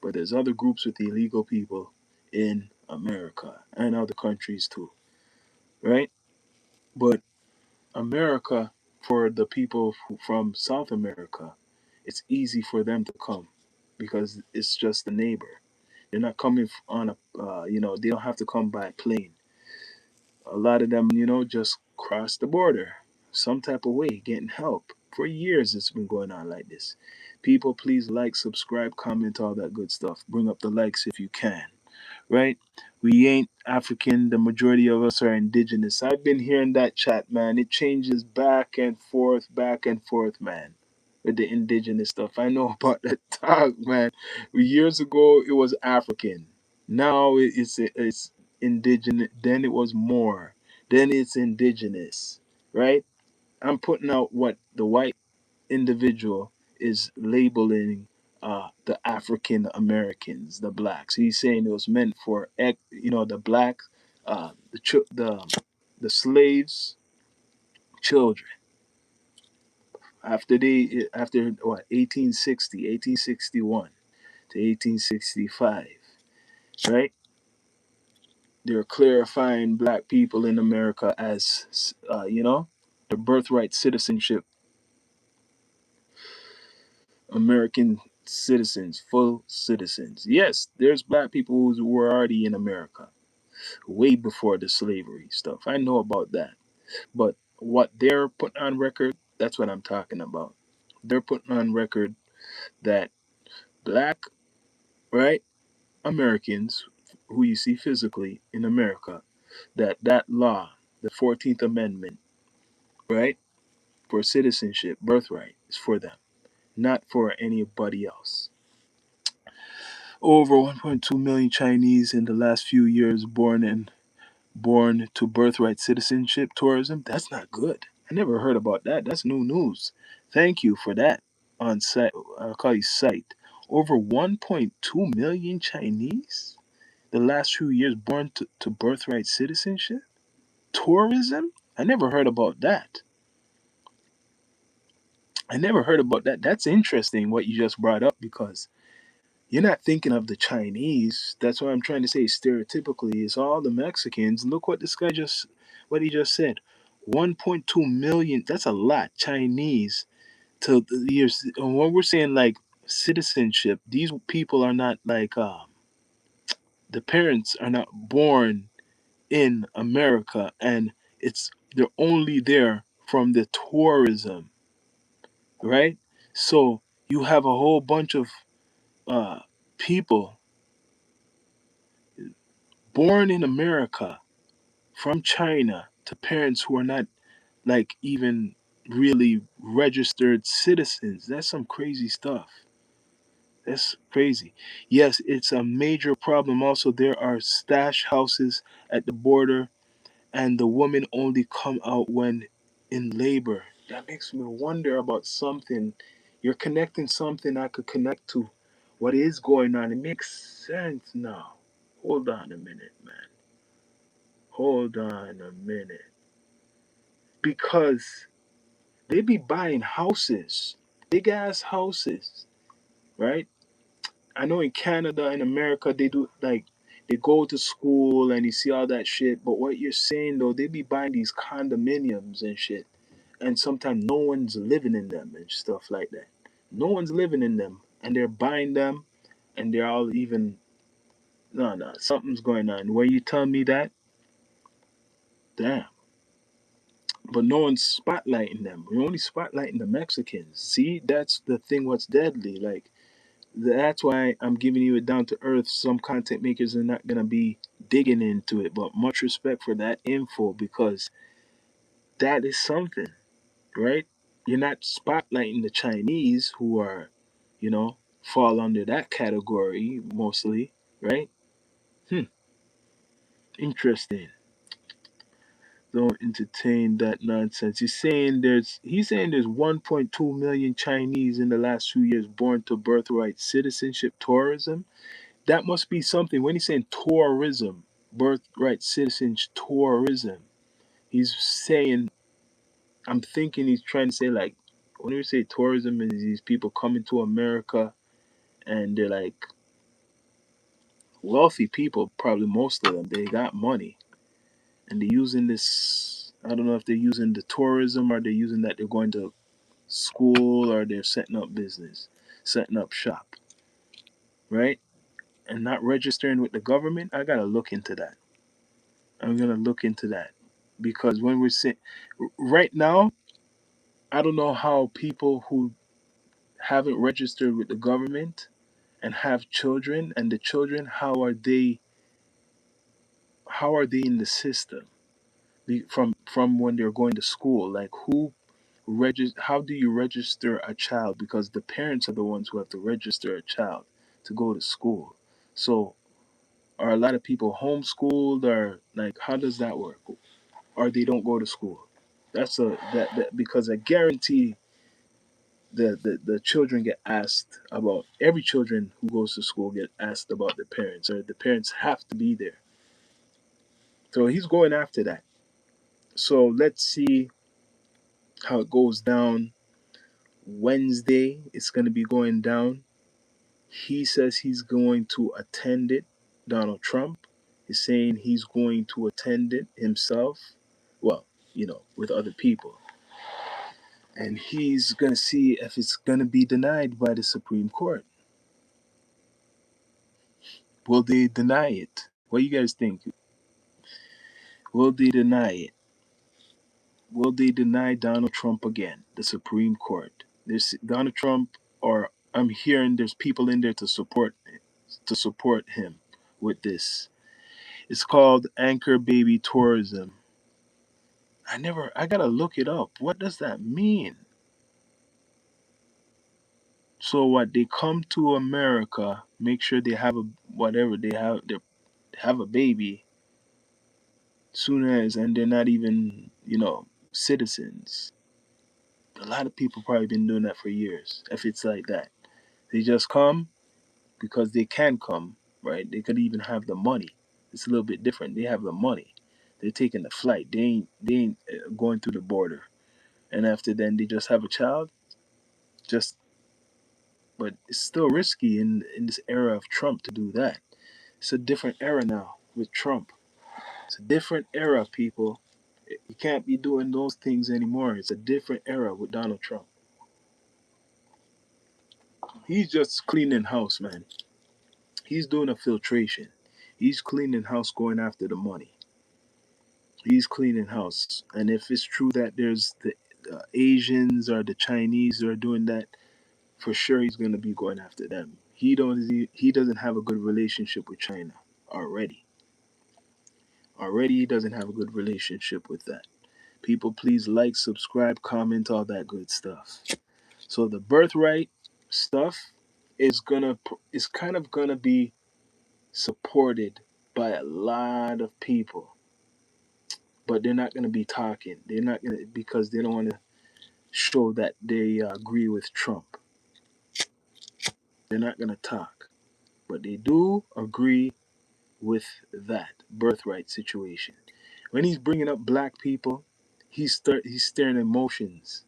But there's other groups with illegal people in America and other countries too, right? But America, for the people from South America, it's easy for them to come because it's just the neighbor. They're not coming on they don't have to come by plane. A lot of them, just cross the border some type of way, getting help. For years, it's been going on like this. People, please like, subscribe, comment, all that good stuff. Bring up the likes if you can, right? We ain't African. The majority of us are indigenous. I've been hearing that chat, man. It changes back and forth, man, with the indigenous stuff. I know about that talk, man. Years ago, it was African. Now it's indigenous. Then it was more. Then it's indigenous, right? I'm putting out what the white individual is labeling the African Americans, the blacks. He's saying it was meant for the black, the slaves' children. After what 1861 to 1865, right? They're clarifying black people in America as the birthright citizenship, American citizens, full citizens. Yes, there's black people who were already in America way before the slavery stuff. I know about that. But what they're putting on record, that's what I'm talking about. They're putting on record that black, right, Americans who you see physically in America, that law, the 14th Amendment, right, for citizenship, birthright, is for them, not for anybody else. Over 1.2 million Chinese in the last few years born to birthright citizenship tourism. That's not good. I never heard about that. That's new news. Thank you for that on site. I'll call you site. Over 1.2 million Chinese the last few years born to birthright citizenship tourism. I never heard about that. I never heard about that. That's interesting what you just brought up because you're not thinking of the Chinese. That's what I'm trying to say. Stereotypically, it's all the Mexicans. Look what what he just said. 1.2 million. That's a lot. Chinese to the years. And when we're saying like citizenship, these people are not like the parents are not born in America, and they're only there from the tourism, right? So you have a whole bunch of people born in America from China to parents who are not like even really registered citizens. That's some crazy stuff. That's crazy. Yes, it's a major problem. Also, there are stash houses at the border, and the women only come out when in labor. That makes me wonder about something. You're connecting something I could connect to. What is going on? It makes sense now. Hold on a minute, man. Hold on a minute. Because they be buying houses, big ass houses, right? I know in Canada and America they do like they go to school and you see all that shit. But what you're saying though, they be buying these condominiums and shit, and sometimes no one's living in them and stuff like that. No one's living in them, and they're buying them, and they're all even No, something's going on. Where you tell me that? Damn. But no one's spotlighting them. We're only spotlighting the Mexicans. See, that's the thing. What's deadly? Like that's why I'm giving you it down to earth. Some content makers are not gonna be digging into it, but much respect for that info because that is something, right? You're not spotlighting the Chinese who are, fall under that category mostly, right? Hmm, interesting. Don't entertain that nonsense. He's saying there's 1.2 million Chinese in the last 2 years born to birthright citizenship tourism. That must be something. When he's saying tourism, birthright citizenship tourism, he's saying. I'm thinking he's trying to say like when we say tourism is these people coming to America and they're like wealthy people, probably most of them. They got money and they're using this. I don't know if they're using the tourism or they're using that they're going to school or they're setting up business, setting up shop, right? And not registering with the government. I gotta look into that. I'm gonna look into that because when we're saying right now, I don't know how people who haven't registered with the government and have children and the children how are they in the system from when they're going to school, like how do you register a child because the parents are the ones who have to register a child to go to school. So are a lot of people homeschooled or like how does that work, or they don't go to school? That's a that because I guarantee the children get asked about every children who goes to school get asked about the parents or the parents have to be there. So he's going after that. So let's see how it goes down. Wednesday it's going to be going down. He says he's going to attend it. Donald Trump is saying he's going to attend it himself, well, with other people, and he's going to see if it's going to be denied by the Supreme Court. Will they deny it? What do you guys think? Will they deny it? Will they deny Donald Trump again? The Supreme Court. There's Donald Trump, or I'm hearing there's people in there to support him with this. It's called Anchor Baby Tourism. I gotta look it up. What does that mean? So what? They come to America, make sure they have a whatever they have a baby soon as, and they're not even citizens. A lot of people probably been doing that for years. If it's like that, they just come because they can come, right? They could even have the money. It's a little bit different. They have the money. They're taking the flight. They ain't going through the border. And after then, they just have a child. Just, but it's still risky in this era of Trump to do that. It's a different era now with Trump. It's a different era, people. You can't be doing those things anymore. It's a different era with Donald Trump. He's just cleaning house, man. He's doing a filtration. He's cleaning house, going after the money. He's cleaning house. And if it's true that there's the Asians or the Chinese who are doing that, for sure he's going to be going after them. He doesn't have a good relationship with China already. Already he doesn't have a good relationship with that. People, please like, subscribe, comment, all that good stuff. So the birthright stuff is kind of gonna be supported by a lot of people, but they're not gonna be talking. They're not gonna because they don't want to show that they agree with Trump. They're not gonna talk, but they do agree with that birthright situation. When he's bringing up black people, he's stirring emotions.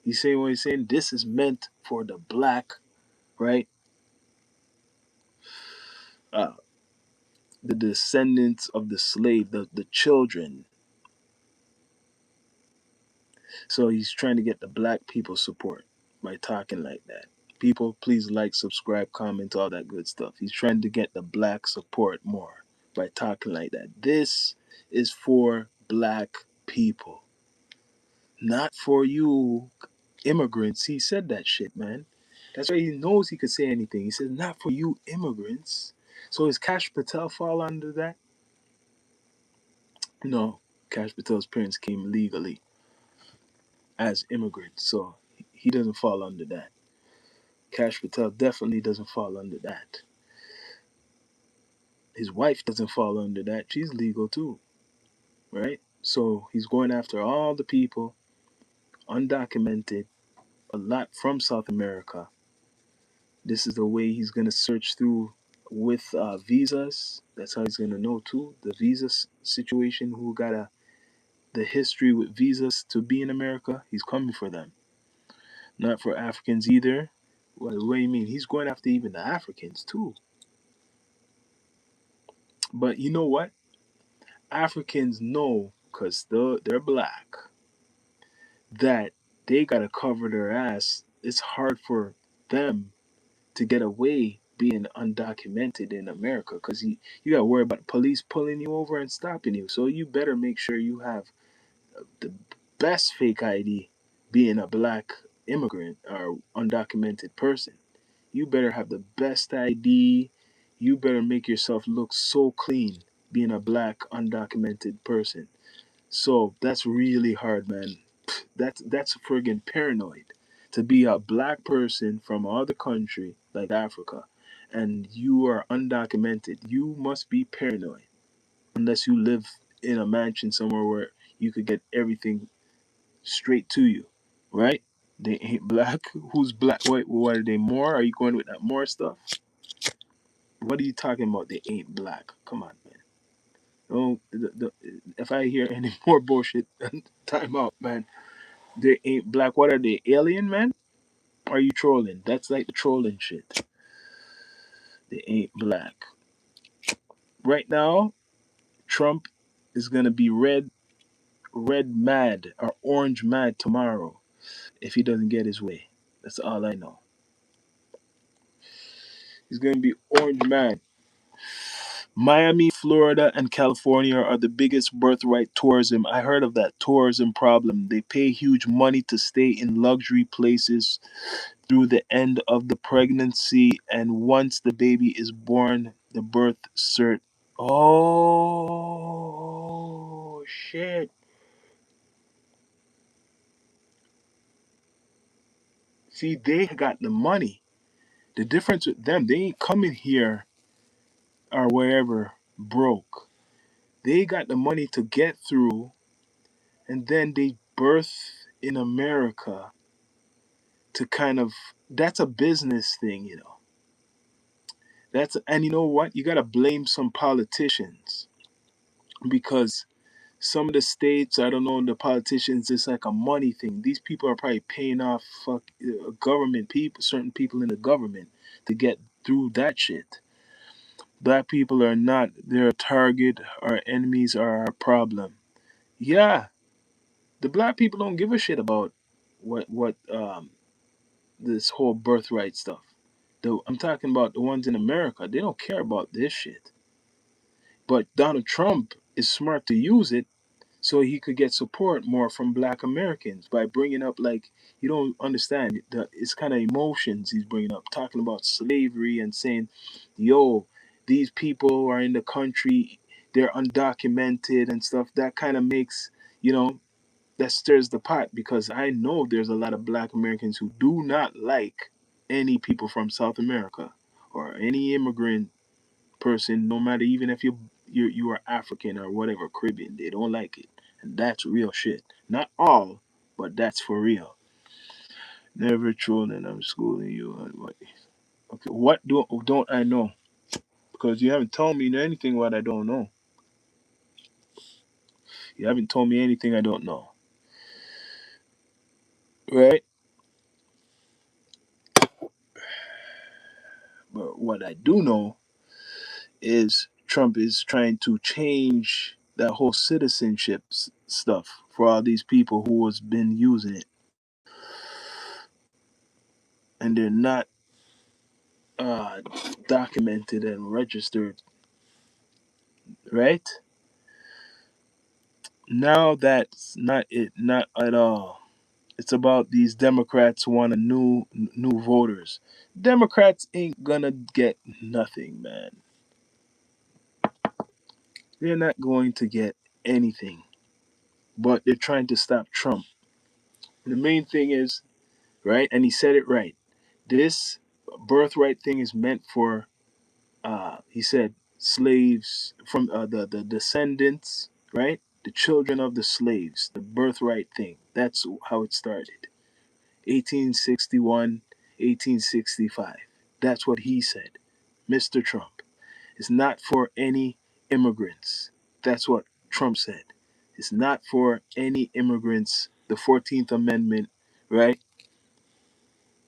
He's saying what he's saying. This is meant for the black, right? Uh, the descendants of the slave, the children. So he's trying to get the black people support by talking like that. People, please like, subscribe, comment, all that good stuff. He's trying to get the black support more by talking like that. This is for black people, not for you immigrants. He said that shit, man. That's why he knows he could say anything. He said, not for you immigrants. So is Cash Patel fall under that? No. Cash Patel's parents came legally as immigrants, so he doesn't fall under that. Cash Patel definitely doesn't fall under that. His wife doesn't fall under that. She's legal too, right? So he's going after all the people, undocumented, a lot from South America. This is the way he's going to search through with visas. That's how he's going to know too. The visa situation, who got the history with visas to be in America, he's coming for them. Not for Africans either. What do you mean? He's going after even the Africans too. But you know what? Africans know, because they're black, that they got to cover their ass. It's hard for them to get away being undocumented in America, because you got to worry about police pulling you over and stopping you. So you better make sure you have the best fake ID being a black immigrant or undocumented person. You better have the best ID. You better make yourself look so clean being a black undocumented person. So that's really hard, man. That's friggin' paranoid to be a black person from another country like Africa and you are undocumented. You must be paranoid unless you live in a mansion somewhere where you could get everything straight to you, right? They ain't black. Who's black? What are they more? Are you going with that more stuff? What are you talking about? They ain't black. Come on, man. Oh, if I hear any more bullshit, time out, man. They ain't black. What are they? Alien, man? Are you trolling? That's like the trolling shit. They ain't black. Right now, Trump is gonna be red mad or orange mad tomorrow if he doesn't get his way. That's all I know. He's gonna be orange mad. Miami, Florida, and California are the biggest birthright tourism. I heard of that tourism problem. They pay huge money to stay in luxury places through the end of the pregnancy, and once the baby is born, the birth cert. Oh shit! See, they got the money. The difference with them, they ain't coming here or wherever broke. They got the money to get through, and then they birth in America to kind of. That's a business thing, you know. And you know what? You gotta blame some politicians because some of the states, I don't know, the politicians, it's like a money thing. These people are probably paying off government people, certain people in the government to get through that shit. Black people are not, they're a target, our enemies are our problem. Yeah, the black people don't give a shit about what this whole birthright stuff. I'm talking about the ones in America. They don't care about this shit. But Donald Trump is smart to use it so he could get support more from black Americans by bringing up, like, you don't understand it's kind of emotions he's bringing up, talking about slavery and saying, yo, these people are in the country, they're undocumented and stuff. That kind of makes, you know, that stirs the pot, because I know there's a lot of black Americans who do not like any people from South America or any immigrant person, no matter, even if you are African or whatever, Caribbean, they don't like it, and that's real shit. Not all, but that's for real. Never trolling. I'm schooling you. Okay, what don't I know? Because you haven't told me anything what I don't know. You haven't told me anything I don't know, right? But what I do know is Trump is trying to change that whole citizenship stuff for all these people who has been using it. and they're not uh, documented and registered, right? Now that's not it, not at all. It's about these Democrats who want a new voters. Democrats ain't gonna get nothing, man. They're not going to get anything. But they're trying to stop Trump. The main thing is, right, and he said it right. This birthright thing is meant for he said slaves from the descendants, right? The children of the slaves, the birthright thing. That's how it started. 1861, 1865. That's what he said. Mr. Trump. It's not for any immigrants. That's what Trump said. It's not for any immigrants. The 14th Amendment, right?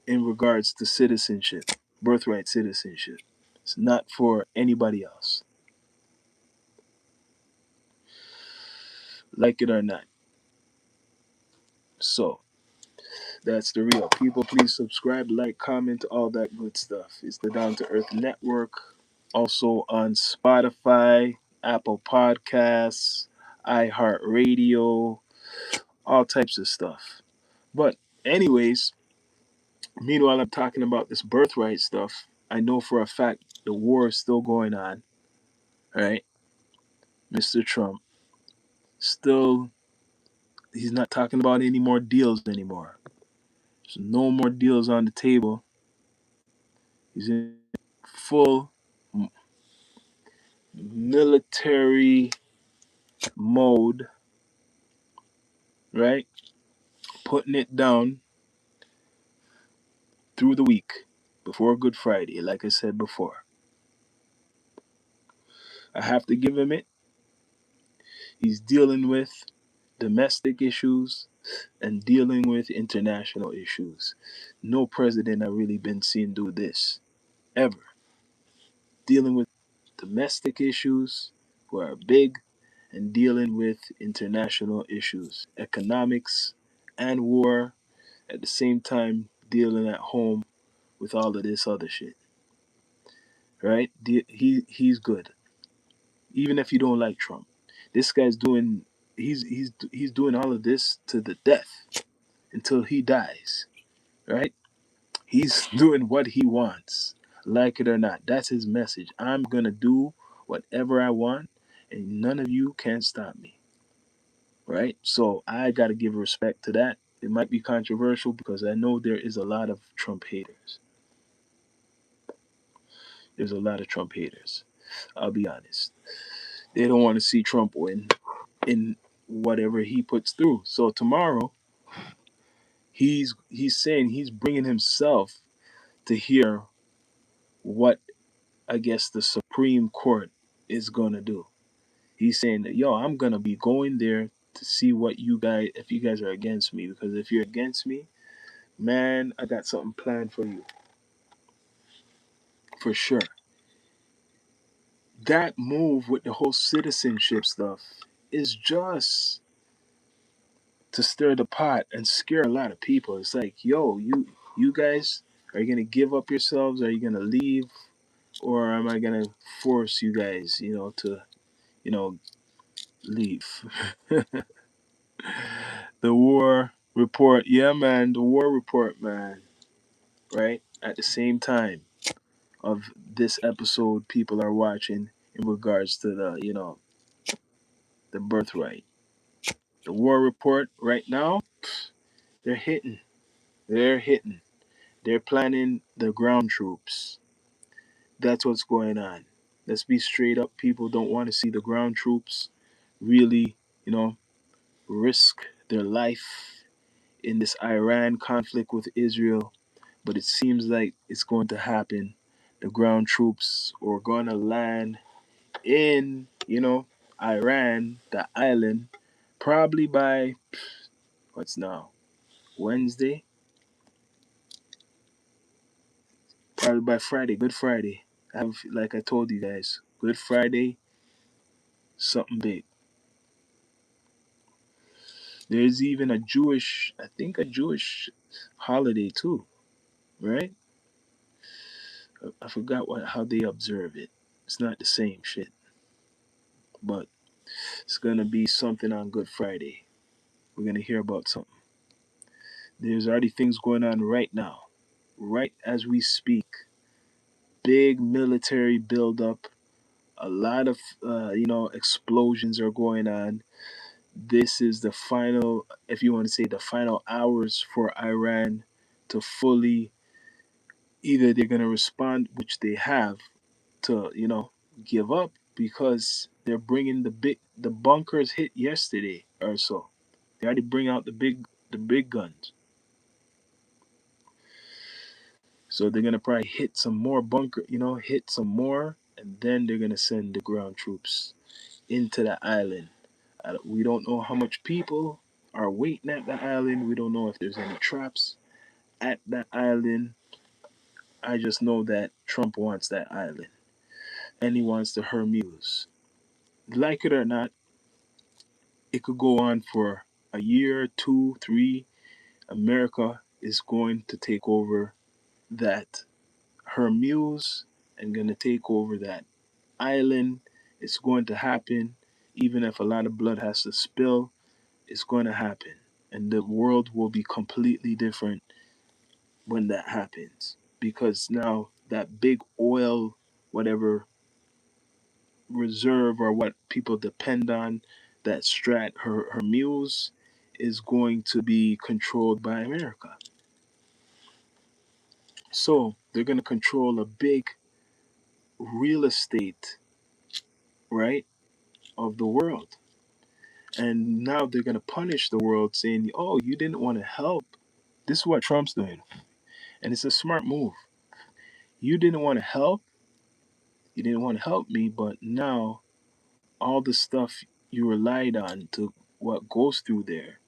In regards to citizenship, birthright citizenship. It's not for anybody else, like it or not. So that's the real. People, please subscribe, like, comment, all that good stuff. It's the Down to Earth Network. Also on Spotify, Apple Podcasts, iHeartRadio, all types of stuff. But, anyways, meanwhile, I'm talking about this birthright stuff. I know for a fact the war is still going on, right? Mr. Trump still, he's not talking about any more deals anymore. There's no more deals on the table. He's in full military mode, right? Putting it down through the week before Good Friday, like I said before. I have to give him it. He's dealing with domestic issues and dealing with international issues. No president I've really been seen do this ever. Dealing with domestic issues who are big and dealing with international issues, economics and war, at the same time dealing at home with all of this other shit. Right? He's good. Even if you don't like Trump. This guy's doing he's doing all of this to the death until he dies. Right? He's doing what he wants, like it or not. That's his message. I'm going to do whatever I want, and none of you can stop me. Right? So I got to give respect to that. It might be controversial because I know there is a lot of Trump haters. There's a lot of Trump haters. I'll be honest. They don't want to see Trump win in whatever he puts through. So tomorrow, he's saying he's bringing himself to hear what I guess the Supreme Court is gonna do. He's saying that, yo, I'm gonna be going there to see what you guys, if you guys are against me, because if you're against me, man, I got something planned for you for sure. That move with the whole citizenship stuff is just to stir the pot and scare a lot of people. It's like, yo, you guys, are you gonna give up yourselves? Are you gonna leave, or am I gonna force you guys, to leave? The war report, yeah, man. The war report, man. Right at the same time of this episode, people are watching in regards to the birthright. The war report right now, they're hitting. They're hitting. They're planning the ground troops. That's what's going on. Let's be straight up. People don't want to see the ground troops really, risk their life in this Iran conflict with Israel. But it seems like it's going to happen. The ground troops are going to land in, Iran, the island, probably by, what's now, Wednesday? Probably by Friday, Good Friday. Like I told you guys, Good Friday, something big. There's even I think a Jewish holiday too. right? I forgot how they observe it. It's not the same shit, but it's gonna be something on Good Friday. We're gonna hear about something. There's already things going on right now, right as we speak. Big military buildup. A lot of explosions are going on. This is the final, if you want to say, the final hours for Iran to fully, either they're going to respond, which they have, to give up, because they're bringing the bunkers hit yesterday or so. They already bring out the big guns. So they're gonna probably hit some more hit some more, and then they're gonna send the ground troops into the island. We don't know how much people are waiting at the island. We don't know if there's any traps at that island. I just know that Trump wants that island, and he wants the Hermuse. Like it or not, it could go on for a year, two, three. America is going to take over that Hermuse and going to take over that island. It's going to happen. Even if a lot of blood has to spill, it's going to happen. And the world will be completely different when that happens. Because now that big oil, whatever reserve or what people depend on, that her muse, is going to be controlled by America. So they're going to control a big real estate, right, of the world. And now they're going to punish the world, saying, oh, you didn't want to help. This is what Trump's doing. And it's a smart move. You didn't want to help. You didn't want to help me, but now all the stuff you relied on to what goes through there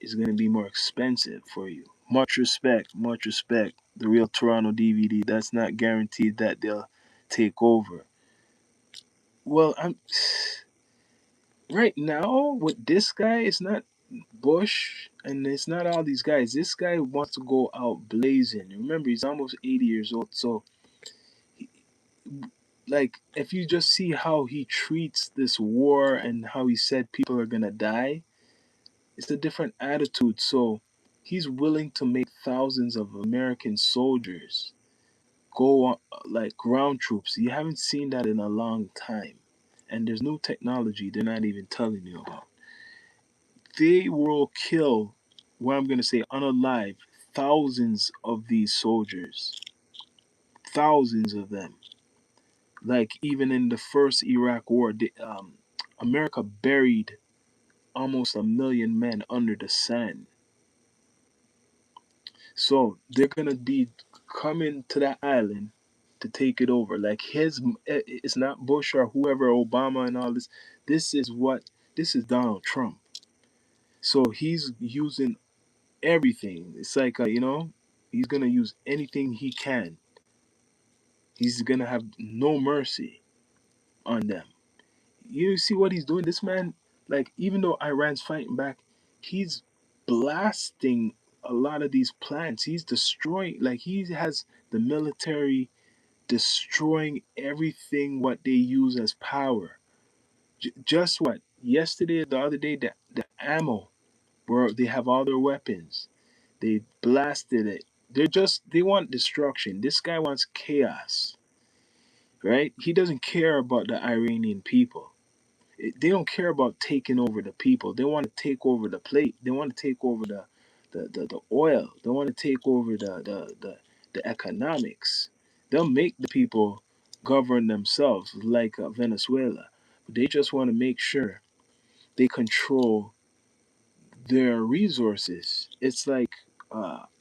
is going to be more expensive for you. Much respect, much respect. The real Toronto DVD, that's not guaranteed that they'll take over. Well, I'm right now with this guy, it's not Bush and it's not all these guys. This guy wants to go out blazing. Remember, he's almost 80 years old. So, like, if you just see how he treats this war and how he said people are going to die, it's a different attitude. So, he's willing to make thousands of American soldiers go on, like ground troops. You haven't seen that in a long time. And there's new technology they're not even telling you about. They will kill, what I'm going to say, unalive, thousands of these soldiers. Thousands of them. Like, even in the first Iraq war, America buried almost 1 million men under the sand. So they're going to be coming to that island to take it over. Like, it's not Bush or whoever, Obama and all this. This is Donald Trump. So he's using everything. It's like, he's gonna use anything he can. He's gonna have no mercy on them. You see what he's doing? This man, like, even though Iran's fighting back, he's blasting a lot of these plants. He's destroying, like, he has the military destroying everything what they use as power. Just what? Yesterday, the other day, the ammo, where they have all their weapons. They blasted it. They want destruction. This guy wants chaos, right? He doesn't care about the Iranian people. They don't care about taking over the people. They want to take over the plate. They want to take over the oil. They want to take over the economics. They'll make the people govern themselves like Venezuela. But they just want to make sure they control their resources. It's like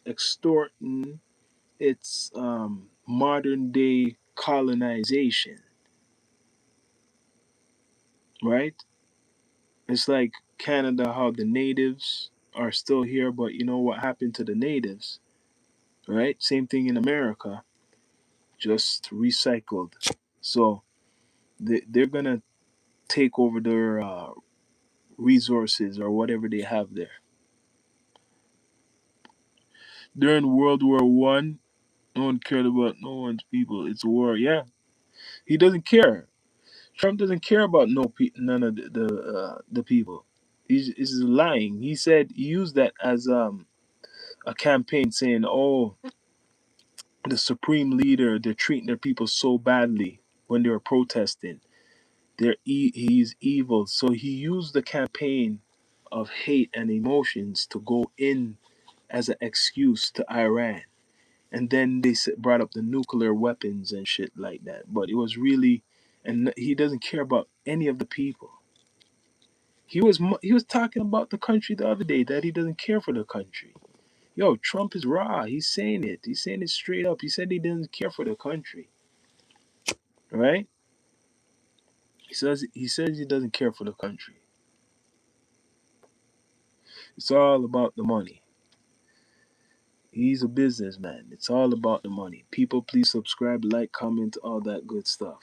extorting. It's modern day colonization, right? It's like Canada, how the natives are still here, but you know what happened to the natives, right? Same thing in America, just recycled. So they're gonna take over their resources or whatever they have there. During World War One, No one cared about no one's people. It's a war. Yeah, he doesn't care. Trump doesn't care about none of the people. He's lying. He said he used that as a campaign saying, "Oh, the supreme leader, they're treating their people so badly when they were protesting. He's evil." So he used the campaign of hate and emotions to go in as an excuse to Iran. And then they brought up the nuclear weapons and shit like that. But it was really, and he doesn't care about any of the people. He was talking about the country the other day that he doesn't care for the country. Yo, Trump is raw. He's saying it. He's saying it straight up. He said he doesn't care for the country, right? He says he doesn't care for the country. It's all about the money. He's a businessman. It's all about the money. People, please subscribe, like, comment, all that good stuff.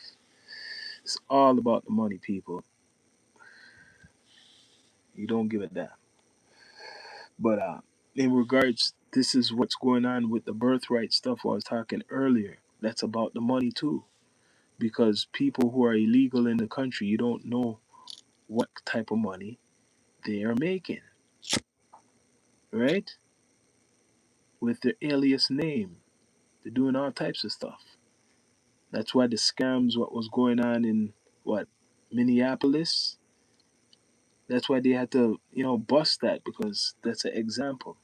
It's all about the money, people. You don't give a damn. But in regards, this is what's going on with the birthright stuff I was talking earlier. That's about the money too. Because people who are illegal in the country, you don't know what type of money they are making, right? With their alias name. They're doing all types of stuff. That's why the scams, what was going on in what, Minneapolis, that's why they had to, bust that, because that's an example.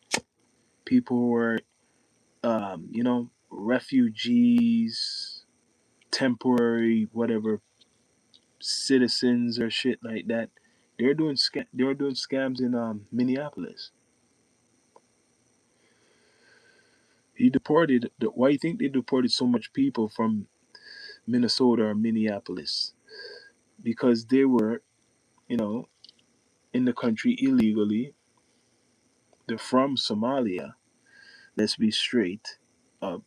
People who are, refugees, temporary, whatever, citizens or shit like that. They were doing scams in Minneapolis. He deported. Why do you think they deported so much people from Minnesota or Minneapolis? Because they were, you know, in the country illegally. They're from Somalia. Let's be straight. Uh,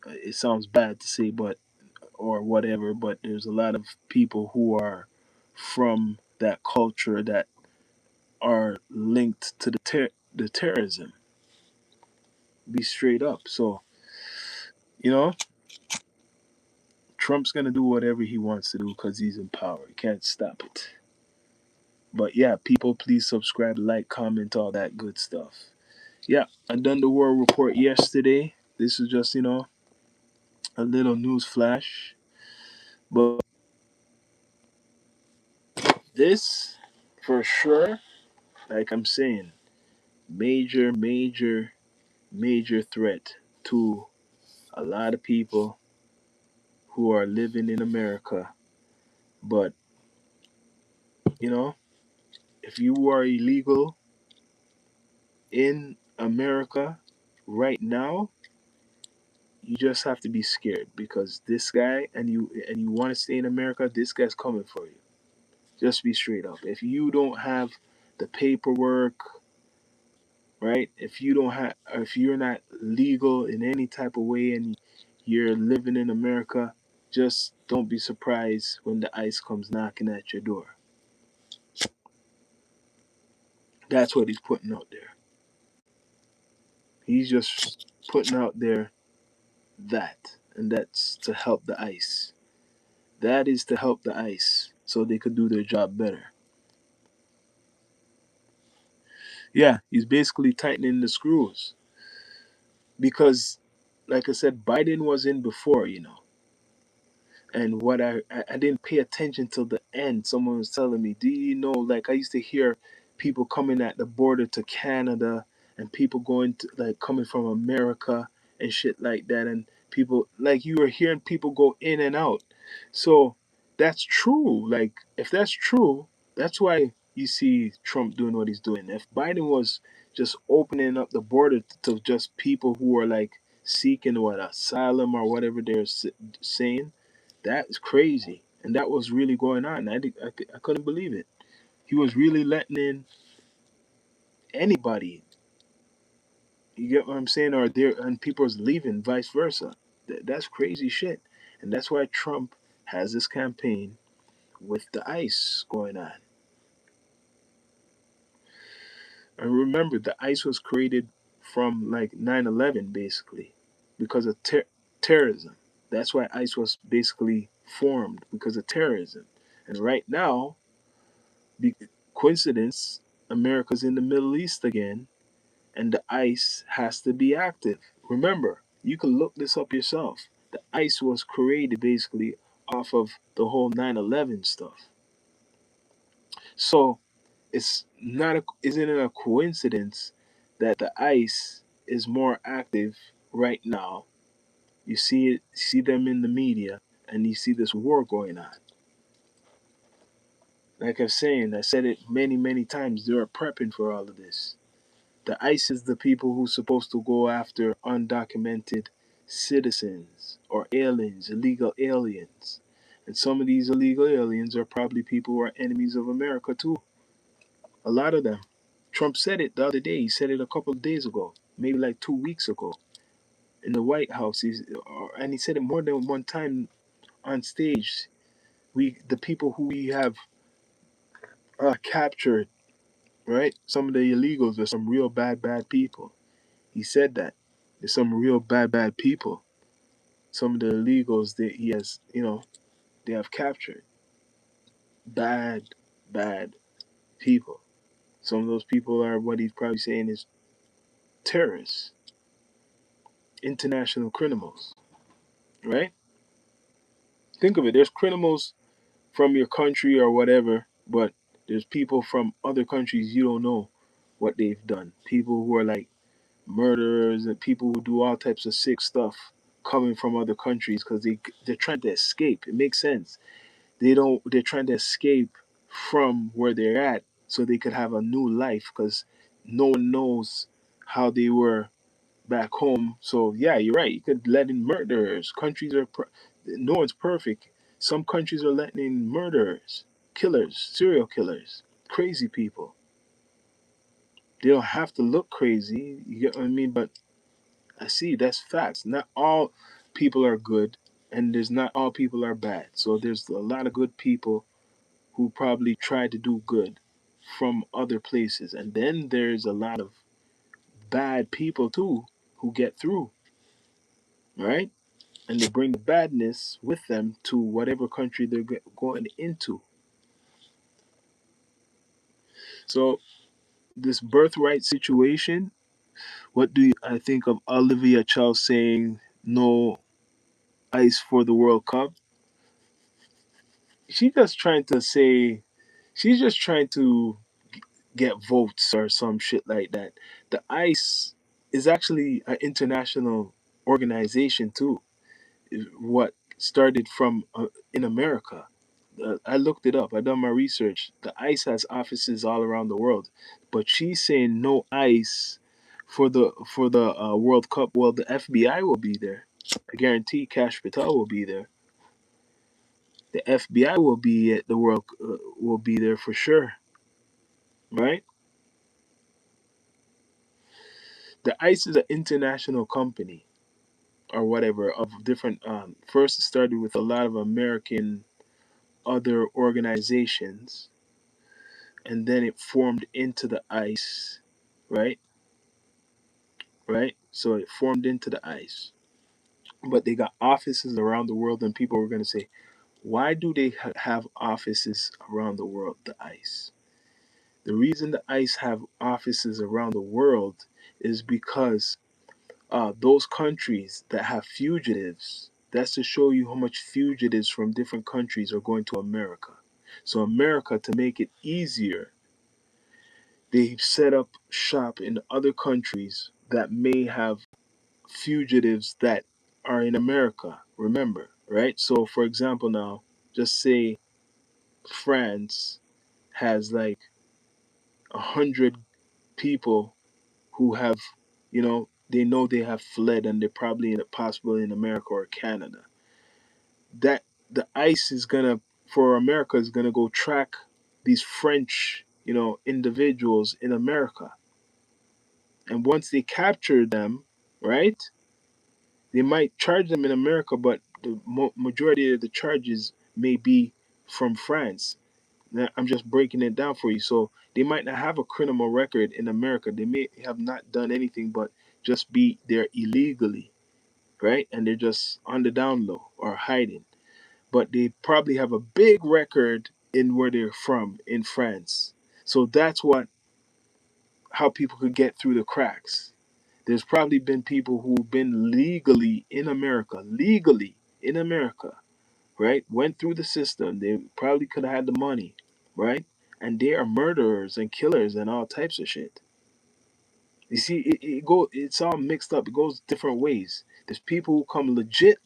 it sounds bad to say, but or whatever. But there's a lot of people who are from that culture that are linked to the terrorism. Be straight up. So you know, Trump's gonna do whatever he wants to do because he's in power. You can't stop it. But yeah, people, please subscribe, like, comment, all that good stuff. Yeah, I done the war report yesterday. This is just a little news flash, but this for sure, like I'm saying, major, major, major threat to a lot of people who are living in America. But you know, if you are illegal in America right now, you just have to be scared because this guy, and you want to stay in America, this guy's coming for you. Just be straight up. If you don't have the paperwork, right? If you're not legal in any type of way and you're living in America, just don't be surprised when the ICE comes knocking at your door. That's what he's putting out there. He's just putting out there that, and that's to help the ICE. That is to help the ICE so they could do their job better. Yeah, he's basically tightening the screws because, like I said, Biden was in before. And what I didn't pay attention till the end. Someone was telling me, do you know, like I used to hear people coming at the border to Canada and people going to, like, coming from America and shit like that, and people, like, you were hearing people go in and out. So that's true. Like, if that's true, that's why you see Trump doing what he's doing. If Biden was just opening up the border to just people who are like seeking what, asylum or whatever they're saying, that's crazy. And that was really going on. I couldn't believe it. He was really letting in anybody. You get what I'm saying? Or there, and people was leaving, vice versa. That's crazy shit. And that's why Trump has this campaign with the ICE going on. And remember, the ICE was created from like 9/11, basically, because of terrorism. That's why ICE was basically formed, because of terrorism. And right now, be, coincidence, America's in the Middle East again, and the ICE has to be active. Remember, you can look this up yourself. The ICE was created basically off of the whole 9/11 stuff. So isn't it a coincidence that the ICE is more active right now? You see them in the media, and you see this war going on. Like I said it many, many times. They are prepping for all of this. The ICE is the people who's supposed to go after undocumented citizens or aliens, illegal aliens. And some of these illegal aliens are probably people who are enemies of America too. A lot of them. Trump said it the other day. He said it a couple of days ago, maybe like 2 weeks ago, in the White House. And he said it more than one time on stage. The people who we have captured, right? Some of the illegals are some real bad people. He said that there's some real bad people. Some of the illegals that he has, they have captured. Bad, bad people. Some of those people are what he's probably saying is terrorists, international criminals, right? Think of it. There's criminals from your country or whatever, but there's people from other countries you don't know what they've done. People who are like murderers and people who do all types of sick stuff coming from other countries because they're trying to escape. It makes sense. They're trying to escape from where they're at so they could have a new life because no one knows how they were back home. So yeah, you're right. You could let in murderers. No one's perfect. Some countries are letting in murderers, killers, serial killers, crazy people. They don't have to look crazy. You get what I mean? But I see that's facts. Not all people are good, and there's not all people are bad. So there's a lot of good people who probably try to do good from other places, and then there's a lot of bad people too who get through, right? And they bring the badness with them to whatever country they're going into. So this birthright situation, what do I think of Olivia Chow saying no ice for the World Cup? She just trying to say, she's just trying to get votes or some shit like that. The ICE is actually an international organization too. What started from in America. I looked it up. I done my research. The ICE has offices all around the world, but she's saying no ICE for the World Cup. Well, the FBI will be there. I guarantee Cash Patel will be there. The FBI will be at the World will be there for sure, right? The ICE is an international company or whatever of different. First, it started with a lot of American other organizations, and then it formed into the ICE, right? Right. So it formed into the ICE, but they got offices around the world, and people were going to say, why do they have offices around the world? The ICE. The reason the ICE have offices around the world is because those countries that have fugitives, that's to show you how much fugitives from different countries are going to America. So America, to make it easier, they set up shop in other countries that may have fugitives that are in America. Remember, right? So for example now, just say France has like 100 people who have, they know they have fled and they're probably possibly in America or Canada. That the ICE is gonna for America is gonna go track these French, individuals in America. And once they capture them, right, they might charge them in America, but the majority of the charges may be from France. Now, I'm just breaking it down for you. So they might not have a criminal record in America. They may have not done anything but just be there illegally, right? And they're just on the down low or hiding. But they probably have a big record in where they're from in France. So that's what how people could get through the cracks. There's probably been people who've been legally in America, right? Went through the system. They probably could have had the money, right? And they are murderers and killers and all types of shit. You see, it's all mixed up. It goes different ways. There's people who come legit,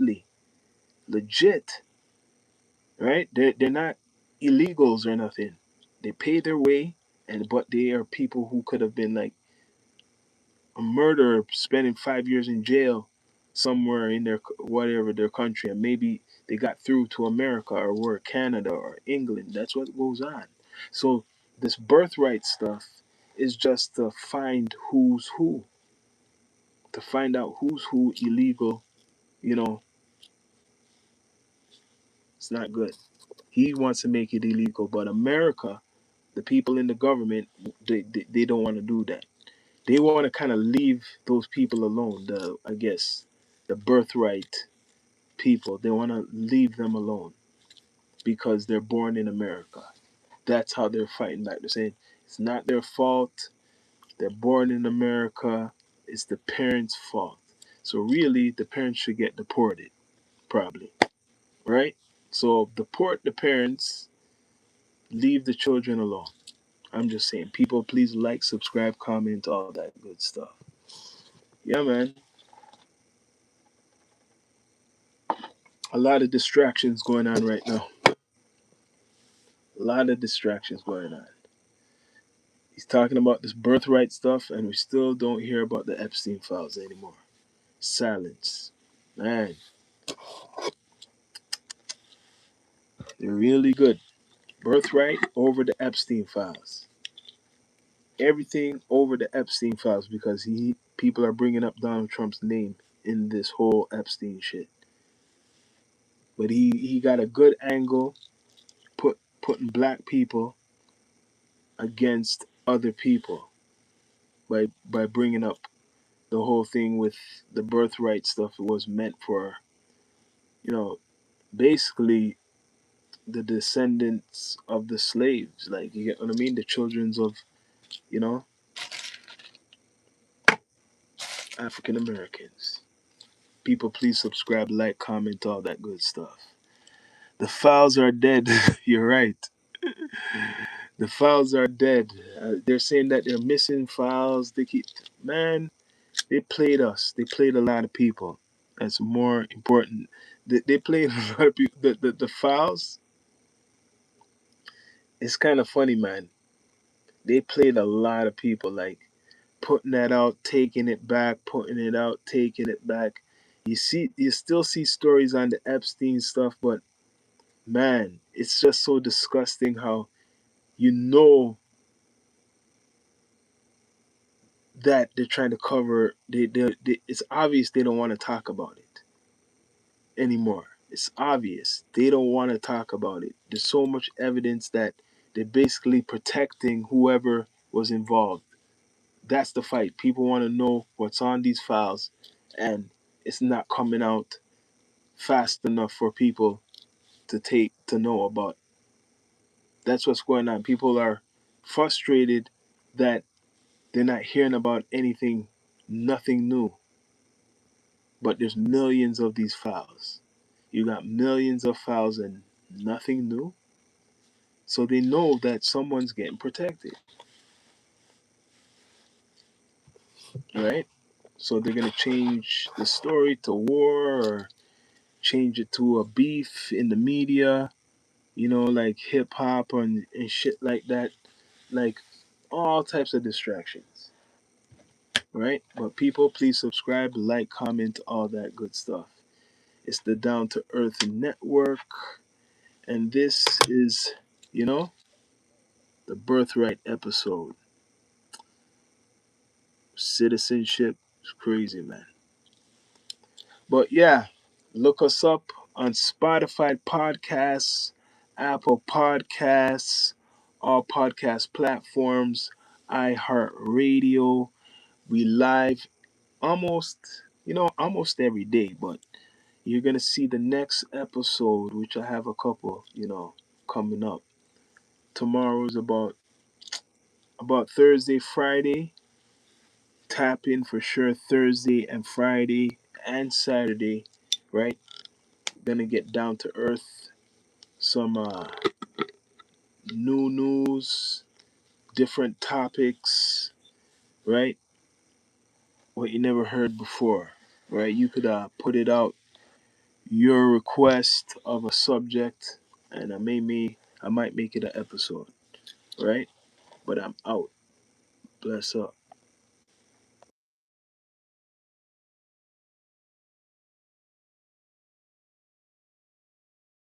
right? They're not illegals or nothing. They pay their way, and but they are people who could have been like a murderer, spending 5 years in jail somewhere in their whatever their country, and maybe they got through to America or were Canada or England. That's what goes on. So this birthright stuff is just to find who's who, to find out who's who illegal. You know, it's not good. He wants to make it illegal, but America, the people in the government, they don't want to do that. They want to kind of leave those people alone. I guess the birthright people, they want to leave them alone because they're born in America. That's how they're fighting back. They're saying it's not their fault. They're born in America. It's the parents' fault. So really, the parents should get deported, probably, right? So deport the parents, leave the children alone. I'm just saying, people, please like, subscribe, comment, all that good stuff. Yeah, man. A lot of distractions going on right now. A lot of distractions going on. He's talking about this birthright stuff, and we still don't hear about the Epstein files anymore. Silence. Man, they're really good. Birthright over the Epstein files. Everything over the Epstein files because people are bringing up Donald Trump's name in this whole Epstein shit. But he got a good angle putting black people against other people by bringing up the whole thing with the birthright stuff. It was meant for, you know, basically the descendants of the slaves. Like, you get what I mean? The children's of, you know, African Americans. People, please subscribe, like, comment, all that good stuff. The files are dead. You're right. The files are dead. They're saying that they're missing files. They keep, man, they played us. They played a lot of people. That's more important. They played a lot of people. The files, it's kind of funny, man. They played a lot of people. Like, putting that out, taking it back, putting it out, taking it back. You still see stories on the Epstein stuff, but man, it's just so disgusting how you know that they're trying to cover. It's obvious they don't want to talk about it anymore. It's obvious they don't want to talk about it. There's so much evidence that they're basically protecting whoever was involved. That's the fight. People want to know what's on these files, and it's not coming out fast enough for people to know about. That's what's going on. People are frustrated that they're not hearing about anything, nothing new. But there's millions of these files. You got millions of files and nothing new. So they know that someone's getting protected, right? So they're gonna change the story to war or change it to a beef in the media, like hip hop and shit like that, like all types of distractions, right? But people, please subscribe, like, comment, all that good stuff. It's the Down to Earth Network, and this is, you know, the Birthright episode. Citizenship is crazy, man. But yeah, look us up on Spotify podcasts, Apple Podcasts, all podcast platforms, iHeartRadio. We live almost almost every day. But you're gonna see the next episode, which I have a couple, coming up. Tomorrow's about Thursday, Friday. Tap in for sure Thursday and Friday and Saturday, right? Gonna get down to earth. Some new news, different topics, right? What you never heard before, right? You could put it out your request of a subject, and I might make it an episode, right? But I'm out. Bless up.